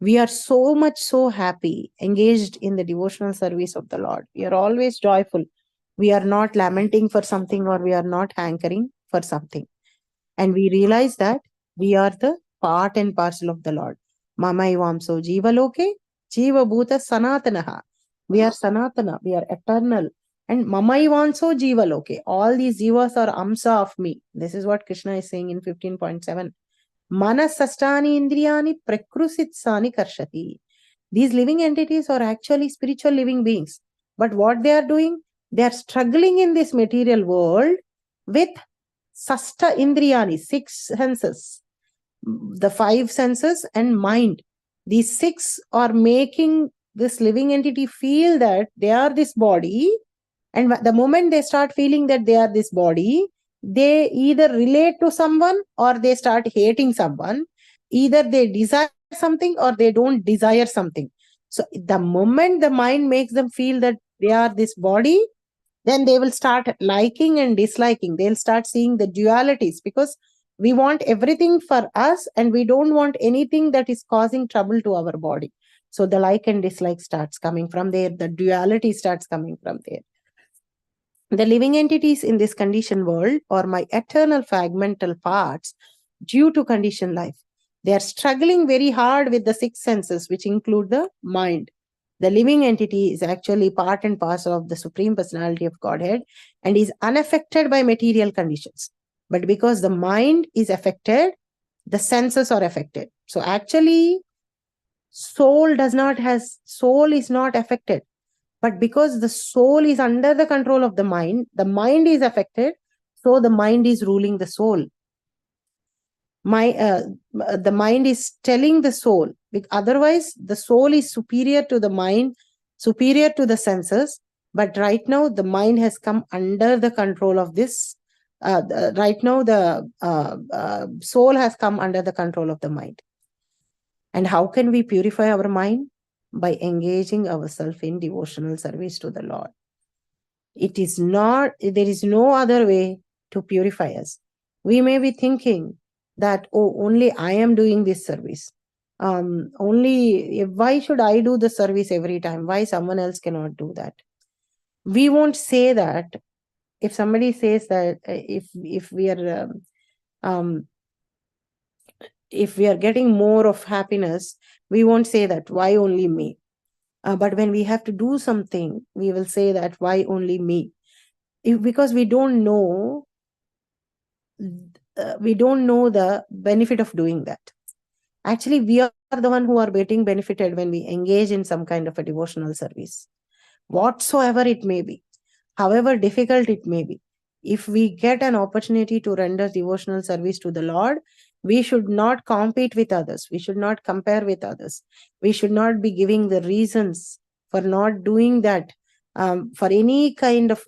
We are so much so happy, engaged in the devotional service of the Lord. We are always joyful. We are not lamenting for something, or we are not hankering for something. And we realize that we are the part and parcel of the Lord. Mama ivamso jiva loke, jiva bhuta sanatanaha. We are sanatana, we are eternal. And mama ivanso jiva loke. All these jivas are amsa of me. This is what Krishna is saying in 15.7. Manasastani indriyani prakrusitsani karshati. These living entities are actually spiritual living beings. But what they are doing? They are struggling in this material world with sasta indriyani, 6 senses, the 5 senses and mind. These 6 are making this living entity feel that they are this body. And the moment they start feeling that they are this body, they either relate to someone or they start hating someone. Either they desire something or they don't desire something. So the moment the mind makes them feel that they are this body, then they will start liking and disliking. They'll start seeing the dualities, because we want everything for us and we don't want anything that is causing trouble to our body. So the like and dislike starts coming from there. The duality starts coming from there. The living entities in this conditioned world are my eternal fragmental parts due to conditioned life. They are struggling very hard with the 6 senses, which include the mind. The living entity is actually part and parcel of the Supreme Personality of Godhead and is unaffected by material conditions. But because the mind is affected, the senses are affected. So actually, soul is not affected. But because the soul is under the control of the mind is affected. So the mind is ruling the soul. The mind is telling the soul. Otherwise, the soul is superior to the mind, superior to the senses. But right now, the mind has come under the control of this. Right now, the soul has come under the control of the mind. And how can we purify our mind? By engaging ourselves in devotional service to the Lord. There is no other way to purify us. We may be thinking that, oh, only I am doing this service. Why should I do the service every time? Why someone else cannot do that? We won't say that. If somebody says that, if we are getting more of happiness, we won't say that, why only me? But when we have to do something, we will say that, why only me? Because we don't know the benefit of doing that. Actually, we are the one who are getting benefited when we engage in some kind of a devotional service, whatsoever it may be, however difficult it may be. If we get an opportunity to render devotional service to the Lord, we should not compete with others. We should not compare with others. We should not be giving the reasons for not doing that, for any kind of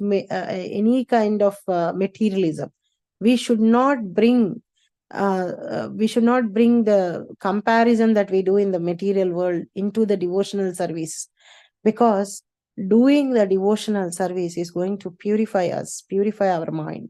materialism. We should not bring the comparison that we do in the material world into the devotional service, because doing the devotional service is going to purify us, purify our mind.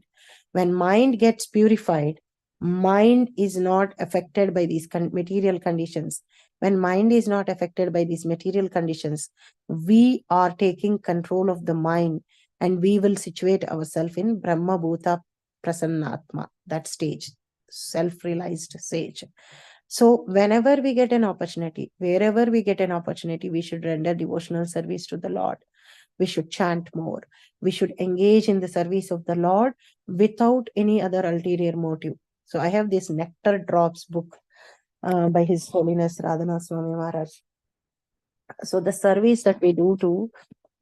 When mind gets purified, mind is not affected by these material conditions. When mind is not affected by these material conditions, we are taking control of the mind, and we will situate ourselves in Brahma Bhuta Prasannatma, that stage, self-realized stage. So whenever we get an opportunity, wherever we get an opportunity, we should render devotional service to the Lord. We should chant more. We should engage in the service of the Lord without any other ulterior motive. So I have this Nectar Drops book by His Holiness Radhana Swami Maharaj. So the service that we do to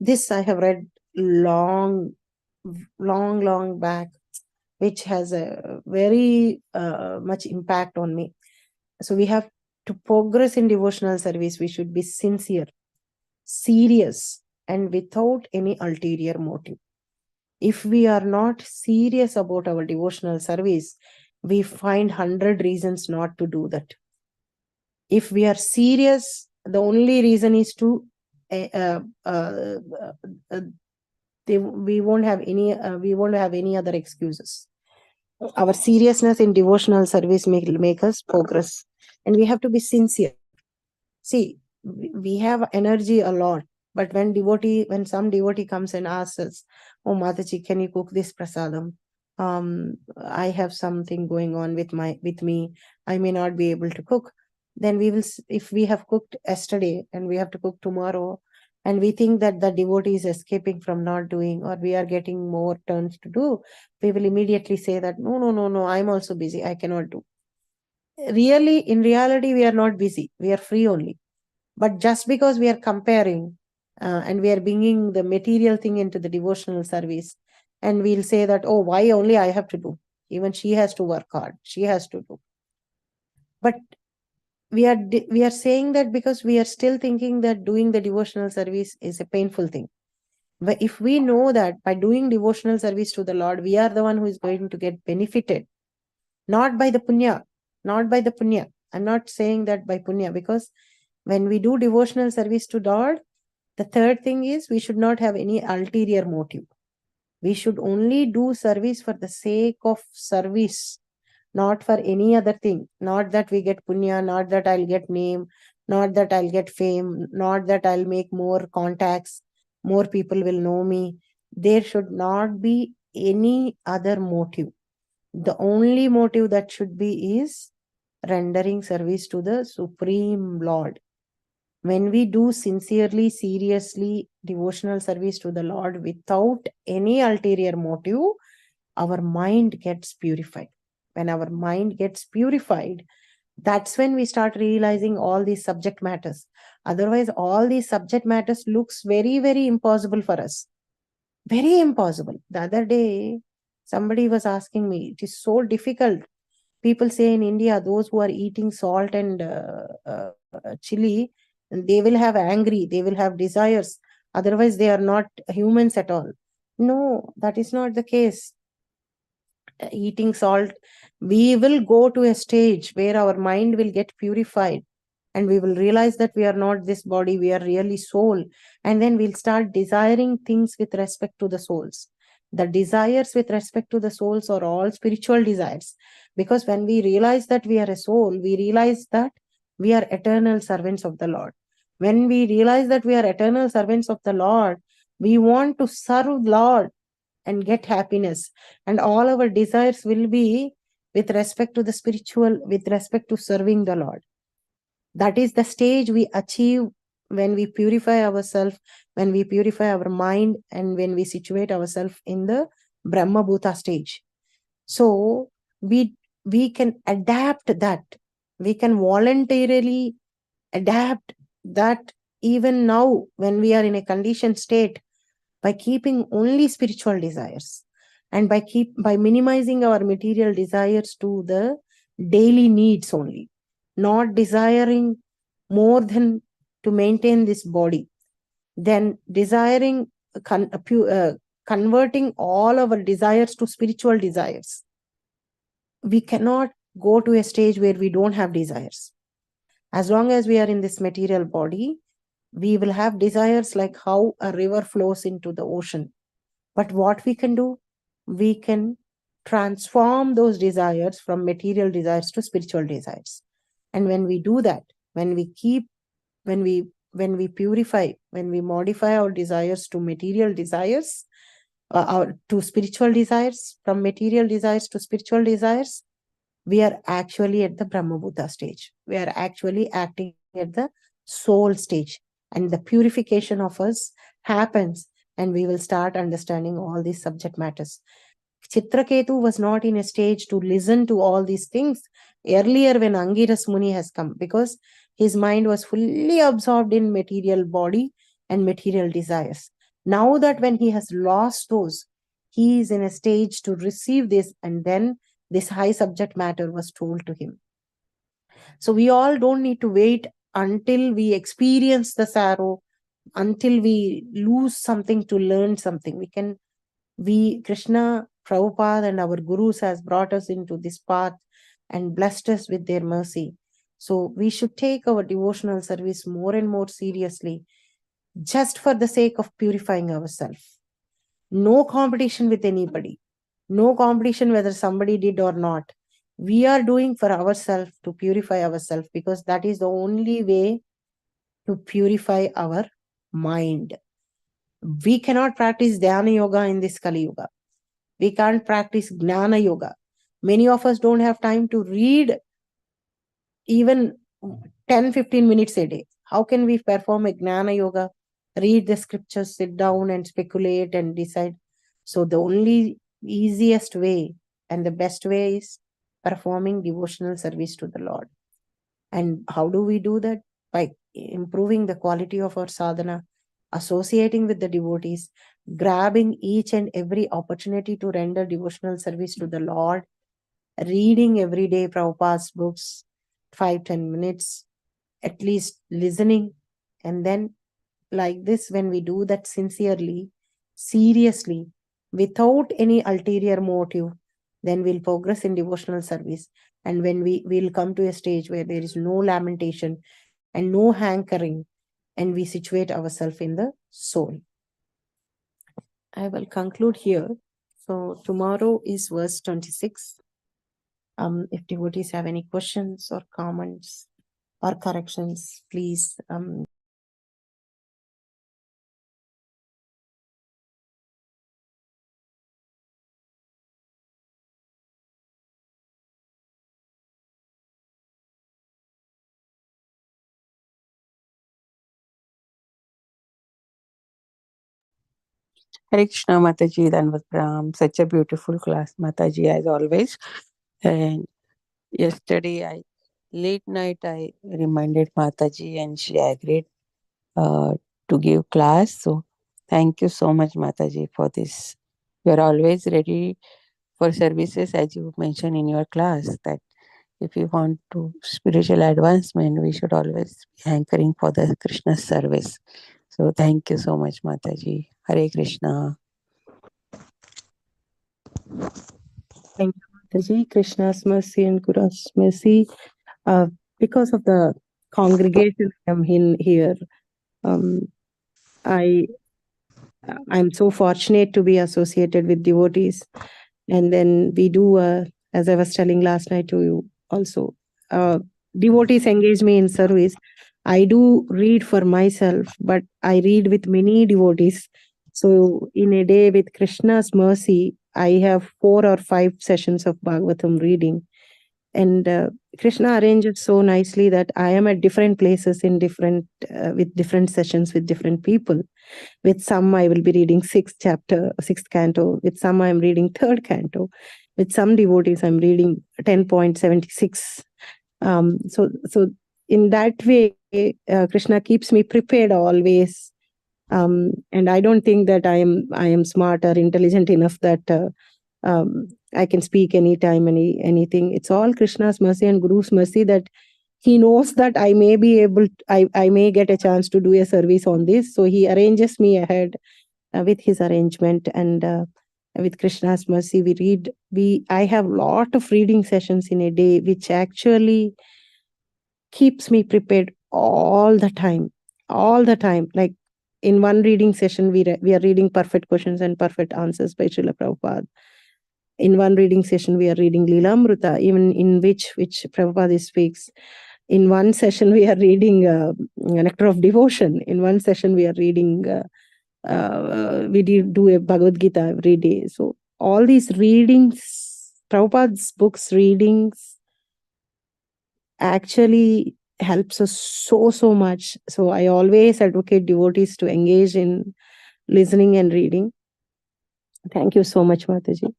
this, I have read long back, which has a very much impact on me. So we have to progress in devotional service. We should be sincere, serious, and without any ulterior motive. If we are not serious about our devotional service, we find 100 reasons not to do that. If we are serious, the only reason is to we won't have any other excuses. Our seriousness in devotional service make us progress, and we have to be sincere. See, we have energy a lot, but when some devotee comes and asks us, "Oh, Mataji, can you cook this prasadam? I have something going on with me. I may not be able to cook." Then if we have cooked yesterday and we have to cook tomorrow, and we think that the devotee is escaping from not doing, or we are getting more turns to do, we will immediately say that, no, I'm also busy, I cannot do. Really, in reality, we are not busy. We are free only. But just because we are comparing and we are bringing the material thing into the devotional service, and we'll say that, oh, why only I have to do? Even she has to work hard. She has to do. But we are saying that because we are still thinking that doing the devotional service is a painful thing. But if we know that by doing devotional service to the Lord, we are the one who is going to get benefited, not by the punya, not by the punya. I'm not saying that by punya, because when we do devotional service to Lord, the third thing is we should not have any ulterior motive. We should only do service for the sake of service, not for any other thing. Not that we get punya, not that I'll get name, not that I'll get fame, not that I'll make more contacts, more people will know me. There should not be any other motive. The only motive that should be is rendering service to the Supreme Lord. When we do sincerely, seriously devotional service to the Lord without any ulterior motive, our mind gets purified. When our mind gets purified, that's when we start realizing all these subject matters. Otherwise, all these subject matters looks very, very impossible for us. Very impossible. The other day, somebody was asking me, it is so difficult. People say in India, those who are eating salt and chili, they will have angry, they will have desires. Otherwise, they are not humans at all. No, that is not the case. Eating salt, we will go to a stage where our mind will get purified, and we will realize that we are not this body, we are really soul. And then we'll start desiring things with respect to the souls. The desires with respect to the souls are all spiritual desires. Because when we realize that we are a soul, we realize that we are eternal servants of the Lord. When we realize that we are eternal servants of the Lord, we want to serve Lord and get happiness. And all our desires will be with respect to the spiritual, with respect to serving the Lord. That is the stage we achieve when we purify ourselves, when we purify our mind, and when we situate ourselves in the Brahma Bhuta stage. So we can adapt that. We can voluntarily adapt that even now when we are in a conditioned state, by keeping only spiritual desires. And by minimizing our material desires to the daily needs only, not desiring more than to maintain this body, then desiring converting all our desires to spiritual desires, we cannot go to a stage where we don't have desires. As long as we are in this material body, we will have desires like how a river flows into the ocean. But what we can do, we can transform those desires from material desires to spiritual desires. And when we do that, when we purify, when we modify our desires to material desires, to spiritual desires, from material desires to spiritual desires, we are actually at the Brahmabhuta stage. We are actually acting at the soul stage. And the purification of us happens, and we will start understanding all these subject matters. Chitraketu was not in a stage to listen to all these things earlier when Angiras Muni has come, because his mind was fully absorbed in material body and material desires. Now that when he has lost those, he is in a stage to receive this, and then this high subject matter was told to him. So we all don't need to wait until we experience the sorrow, until we lose something to learn something. Krishna, Prabhupada, and our gurus has brought us into this path and blessed us with their mercy. So we should take our devotional service more and more seriously, just for the sake of purifying ourselves. No competition with anybody. No competition whether somebody did or not. We are doing for ourselves to purify ourselves, because that is the only way to purify our mind. We cannot practice Dhyana Yoga in this Kali Yuga. We can't practice Gnana Yoga. Many of us don't have time to read even 10-15 minutes a day. How can we perform a Gnana Yoga, read the scriptures, sit down and speculate and decide? So the only easiest way and the best way is performing devotional service to the Lord. And how do we do that? By improving the quality of our sadhana, associating with the devotees, grabbing each and every opportunity to render devotional service to the Lord, reading every day Prabhupada's books, 5-10 minutes, at least listening. And then like this, when we do that sincerely, seriously, without any ulterior motive, then we'll progress in devotional service. And when we'll come to a stage where there is no lamentation and no hankering, and we situate ourselves in the soul. I will conclude here. So tomorrow is verse 26. If devotees have any questions or comments or corrections, please. Hare Krishna Mataji, Dhanvat Pram. Such a beautiful class, Mataji, as always. And yesterday, late night, I reminded Mataji, and she agreed uh, to give class. So, thank you so much, Mataji, for this. You are always ready for services, as you mentioned in your class, that if we want to spiritual advancement, we should always be hankering for the Krishna service. So, thank you so much, Mataji. Hare Krishna. Thank you, Mataji. Krishna's mercy and Guru's mercy. Because of the congregation I'm in here, I'm so fortunate to be associated with devotees. And then we do, as I was telling last night to you also, devotees engage me in service. I do read for myself, but I read with many devotees. So in a day, with Krishna's mercy, I have 4 or 5 sessions of Bhagavatam reading. And Krishna arranges so nicely that I am at different places in with different sessions with different people. With some, I will be reading 6th canto. With some, I'm reading 3rd canto. With some devotees, I'm reading 10.76. So in that way, Krishna keeps me prepared always. And I don't think that I am smart or intelligent enough that I can speak anytime, anything. It's all Krishna's mercy and Guru's mercy that he knows that I may be able, I may get a chance to do a service on this. So he arranges me ahead with his arrangement, and with Krishna's mercy, I have lot of reading sessions in a day, which actually keeps me prepared all the time. Like in one reading session, we are reading Perfect Questions and Perfect Answers by Srila Prabhupada. In one reading session, we are reading Leelamrita, even in which Prabhupada speaks. In one session, we are reading Nectar of Devotion. In one session, we are reading, we do a Bhagavad Gita every day. So all these readings, Prabhupada's books readings actually helps us so much. So I always advocate devotees to engage in listening and reading. Thank you so much, Mataji.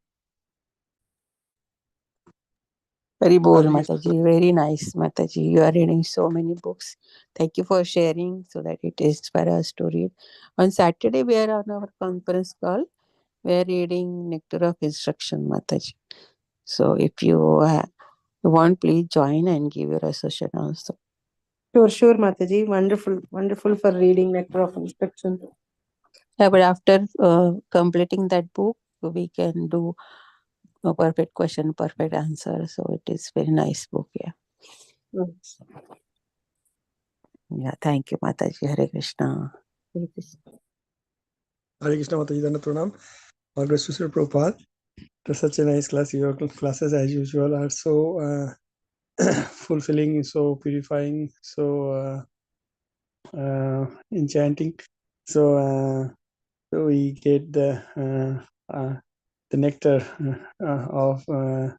Very bold, Mataji. Very nice, Mataji. You are reading so many books. Thank you for sharing so that it inspires us to read. On Saturday, we are on our conference call. We are reading Nectar of Instruction, Mataji. So if you want, please join and give your association also. Sure, Mataji. Wonderful for reading Nectar of Instruction. Yeah, but after completing that book, we can do a perfect question, perfect answer. So it is very nice book. Yeah. Yes. Yeah. Thank you, Mataji. Hare Krishna. Hare Krishna. Hare Krishna, Mataji, Dana Pranam. All praise to Sri Prabhupada. It was such a nice class. Your classes, as usual, are so fulfilling, so purifying, so enchanting. So we get the nectar of the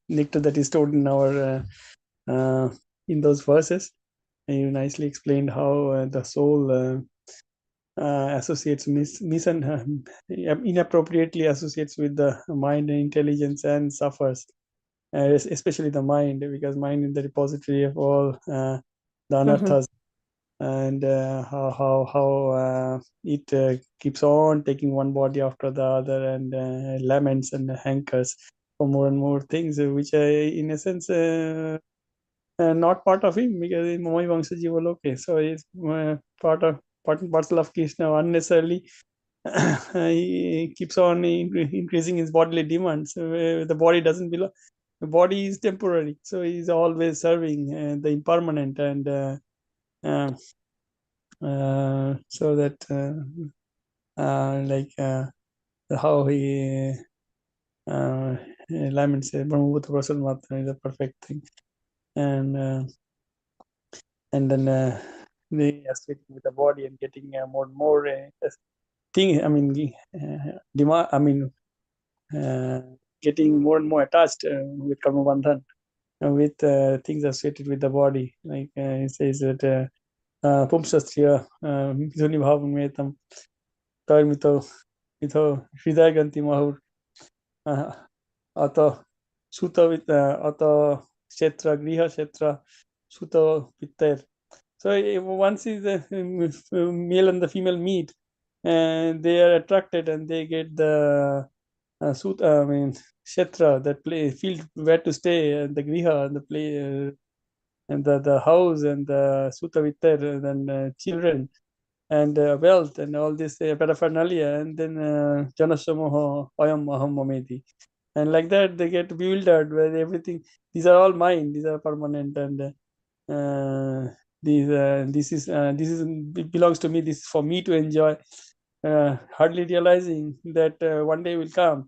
nectar that is stored in our in those verses. And you nicely explained how the soul associates inappropriately associates with the mind and intelligence and suffers, especially the mind, because mind is the repository of all the anarthas. And how it keeps on taking one body after the other, and laments and hankers for more and more things, which in a sense not part of him, because in Moy Vamsa Jivaloke, so he's part and parcel of Krishna unnecessarily. He keeps on increasing his bodily demands. The body doesn't belong. The body is temporary, so he's always serving the impermanent, and so that how he laments Brahmabhuta Prasadmatra is a perfect thing, and then they associating with the body and getting more and more thing. I mean, getting more and more attached with karma bandhan, with things associated with the body. Like it says that pumsastriya dhuni bhavametam tarmito mitho hridaya ganti mahur ata suta ata kshetra griha kshetra suta pitter. So once the male and the female meet, and they are attracted, and they get the kshetra, that field where to stay, and the griha, and the play, and the house, and the suta vittar, and then children, and wealth, and all this paraphernalia, and then janasamoho ayam aham mameti. And like that, they get bewildered, where everything, these are all mine, these are permanent, and this is it belongs to me, this is for me to enjoy, hardly realizing that one day will come,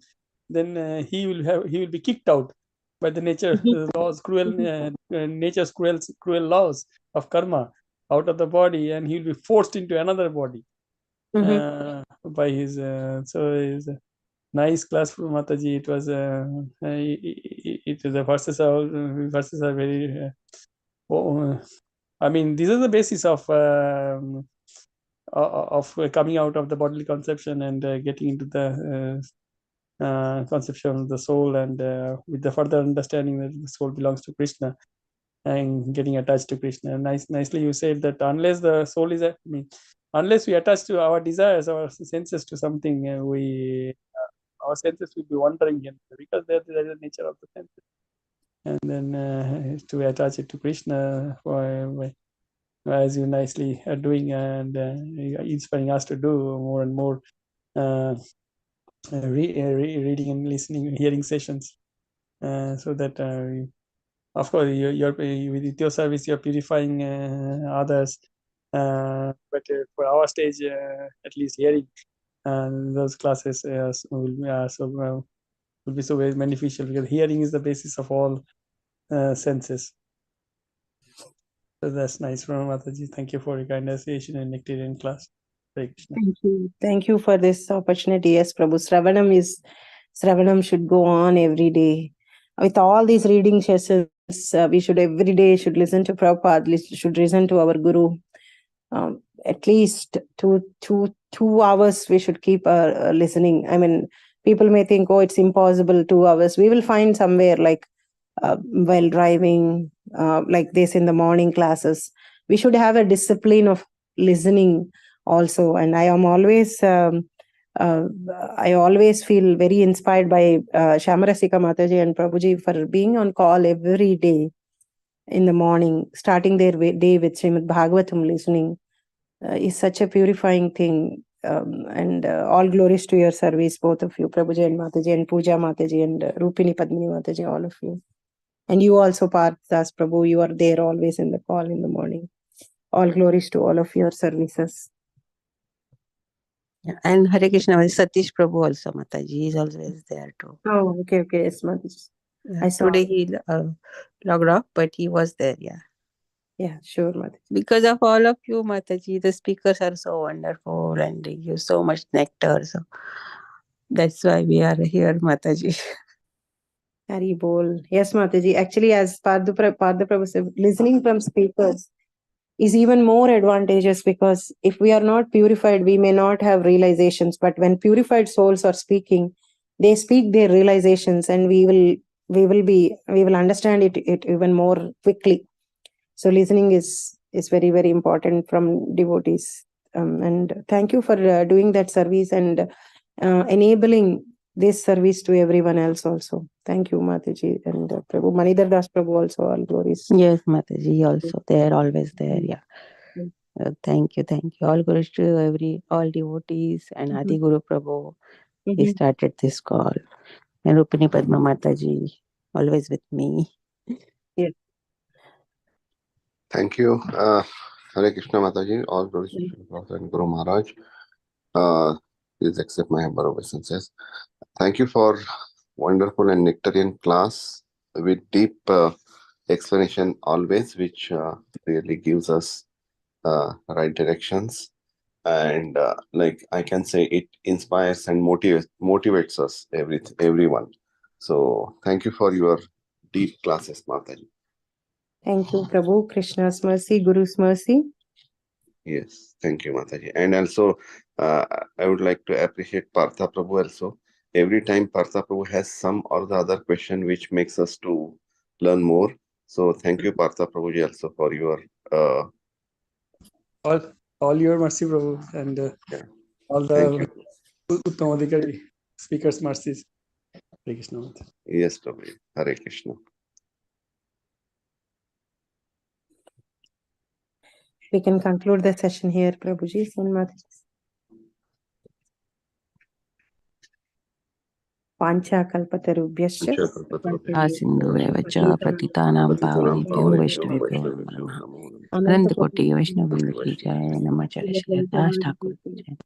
then he will be kicked out by the nature laws, nature's cruel laws of karma, out of the body, and he will be forced into another body by his so his nice class from Mataji. It was the verses are very I mean, this is the basis of coming out of the bodily conception, and getting into the conception of the soul, and with the further understanding that the soul belongs to Krishna, and getting attached to Krishna. Nicely you said that unless the soul is unless we attach to our desires, our senses to something, our senses will be wandering here, because that is the nature of the senses. And then to attach it to Krishna, as you nicely are doing, and inspiring us to do more and more reading and listening and hearing sessions, so that of course you're with your service you're purifying others, but for our stage, at least hearing those classes will be so very beneficial, because hearing is the basis of all senses. So that's nice from Mataji. Thank you for your kind association and Nectarian class. Hare Krishna. Thank you. Thank you for this opportunity. Yes, Prabhu. Sravanam should go on every day. With all these reading sessions, we should every day should listen to Prabhupada, should listen to our Guru. At least two hours we should keep listening. I mean, people may think, oh, it's impossible, 2 hours. We will find somewhere, like while driving, like this in the morning classes. We should have a discipline of listening also. And I am always I always feel very inspired by Shamarasika Mataji and Prabhuji for being on call every day in the morning, starting their day with Srimad Bhagvatam listening. Is such a purifying thing. And all glories to your service, both of you, Prabhuji and Mataji, and Pooja Mataji, and Rupini Padmini Mataji, all of you. And you also, Parth Das Prabhu, you are there always in the call in the morning. All glories to all of your services. Yeah. And Hare Krishna, Satish Prabhu also, Mataji is always there too. Oh, okay, yes, Mataji. Yeah. I saw. Today he logged off, but he was there, yeah. Yeah, sure, Mataji. Because of all of you, Mataji, the speakers are so wonderful and they give so much nectar. So that's why we are here, Mataji. Hari Bol. Yes, Mataji. Actually, as Partha Prabhu said, listening from speakers is even more advantageous, because if we are not purified, we may not have realizations. But when purified souls are speaking, they speak their realizations, and we will understand it even more quickly. So listening is very, very important from devotees. And thank you for doing that service and enabling this service to everyone else also. Thank you, Mataji, and Prabhu. Manidhar Das Prabhu also, all glories. Yes, Mataji also there, always there, yeah. Thank you. All glories to all devotees and Adi Guru Prabhu. He started this call. And Rupini Padma Mataji, always with me. Yes. Thank you. Hare Krishna Mataji, all glories to Prophet and Guru Maharaj. Please accept my humble obeisances. Thank you for wonderful and nectarian class with deep explanation always, which really gives us right directions. And like I can say, it inspires and motivates us, everyone. So thank you for your deep classes, Mataji. Thank you, Prabhu. Krishna's mercy, Guru's mercy. Yes, thank you, Mataji. And also, I would like to appreciate Partha Prabhu also. Every time Partha Prabhu has some or the other question which makes us to learn more. So thank you, Partha Prabhuji, also for your all your mercy, Prabhu, and all the Uttamadikari speakers' mercies. Hare Krishna. Yes, Prabhu. Hare Krishna. We can conclude the session here, Prabhuji. And Mataji. Pancha kalpatarubhyascha Asindhuvevacha Pratitanam Pavanebhyo Vaishnavibhyo Namo Namaha. Anantakoti Vaishnavavrinda ki jai, Namacharya Shri Das Thakur ki jai,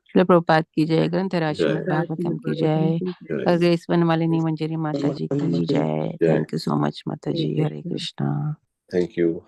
Shri Prabhupada ki jai, Granthara Srimad Bhagvatam ki jai, Her Grace Vanmalini Manjari Mataji ki jai. Thank you so much, Mataji. Hare Krishna. Thank you.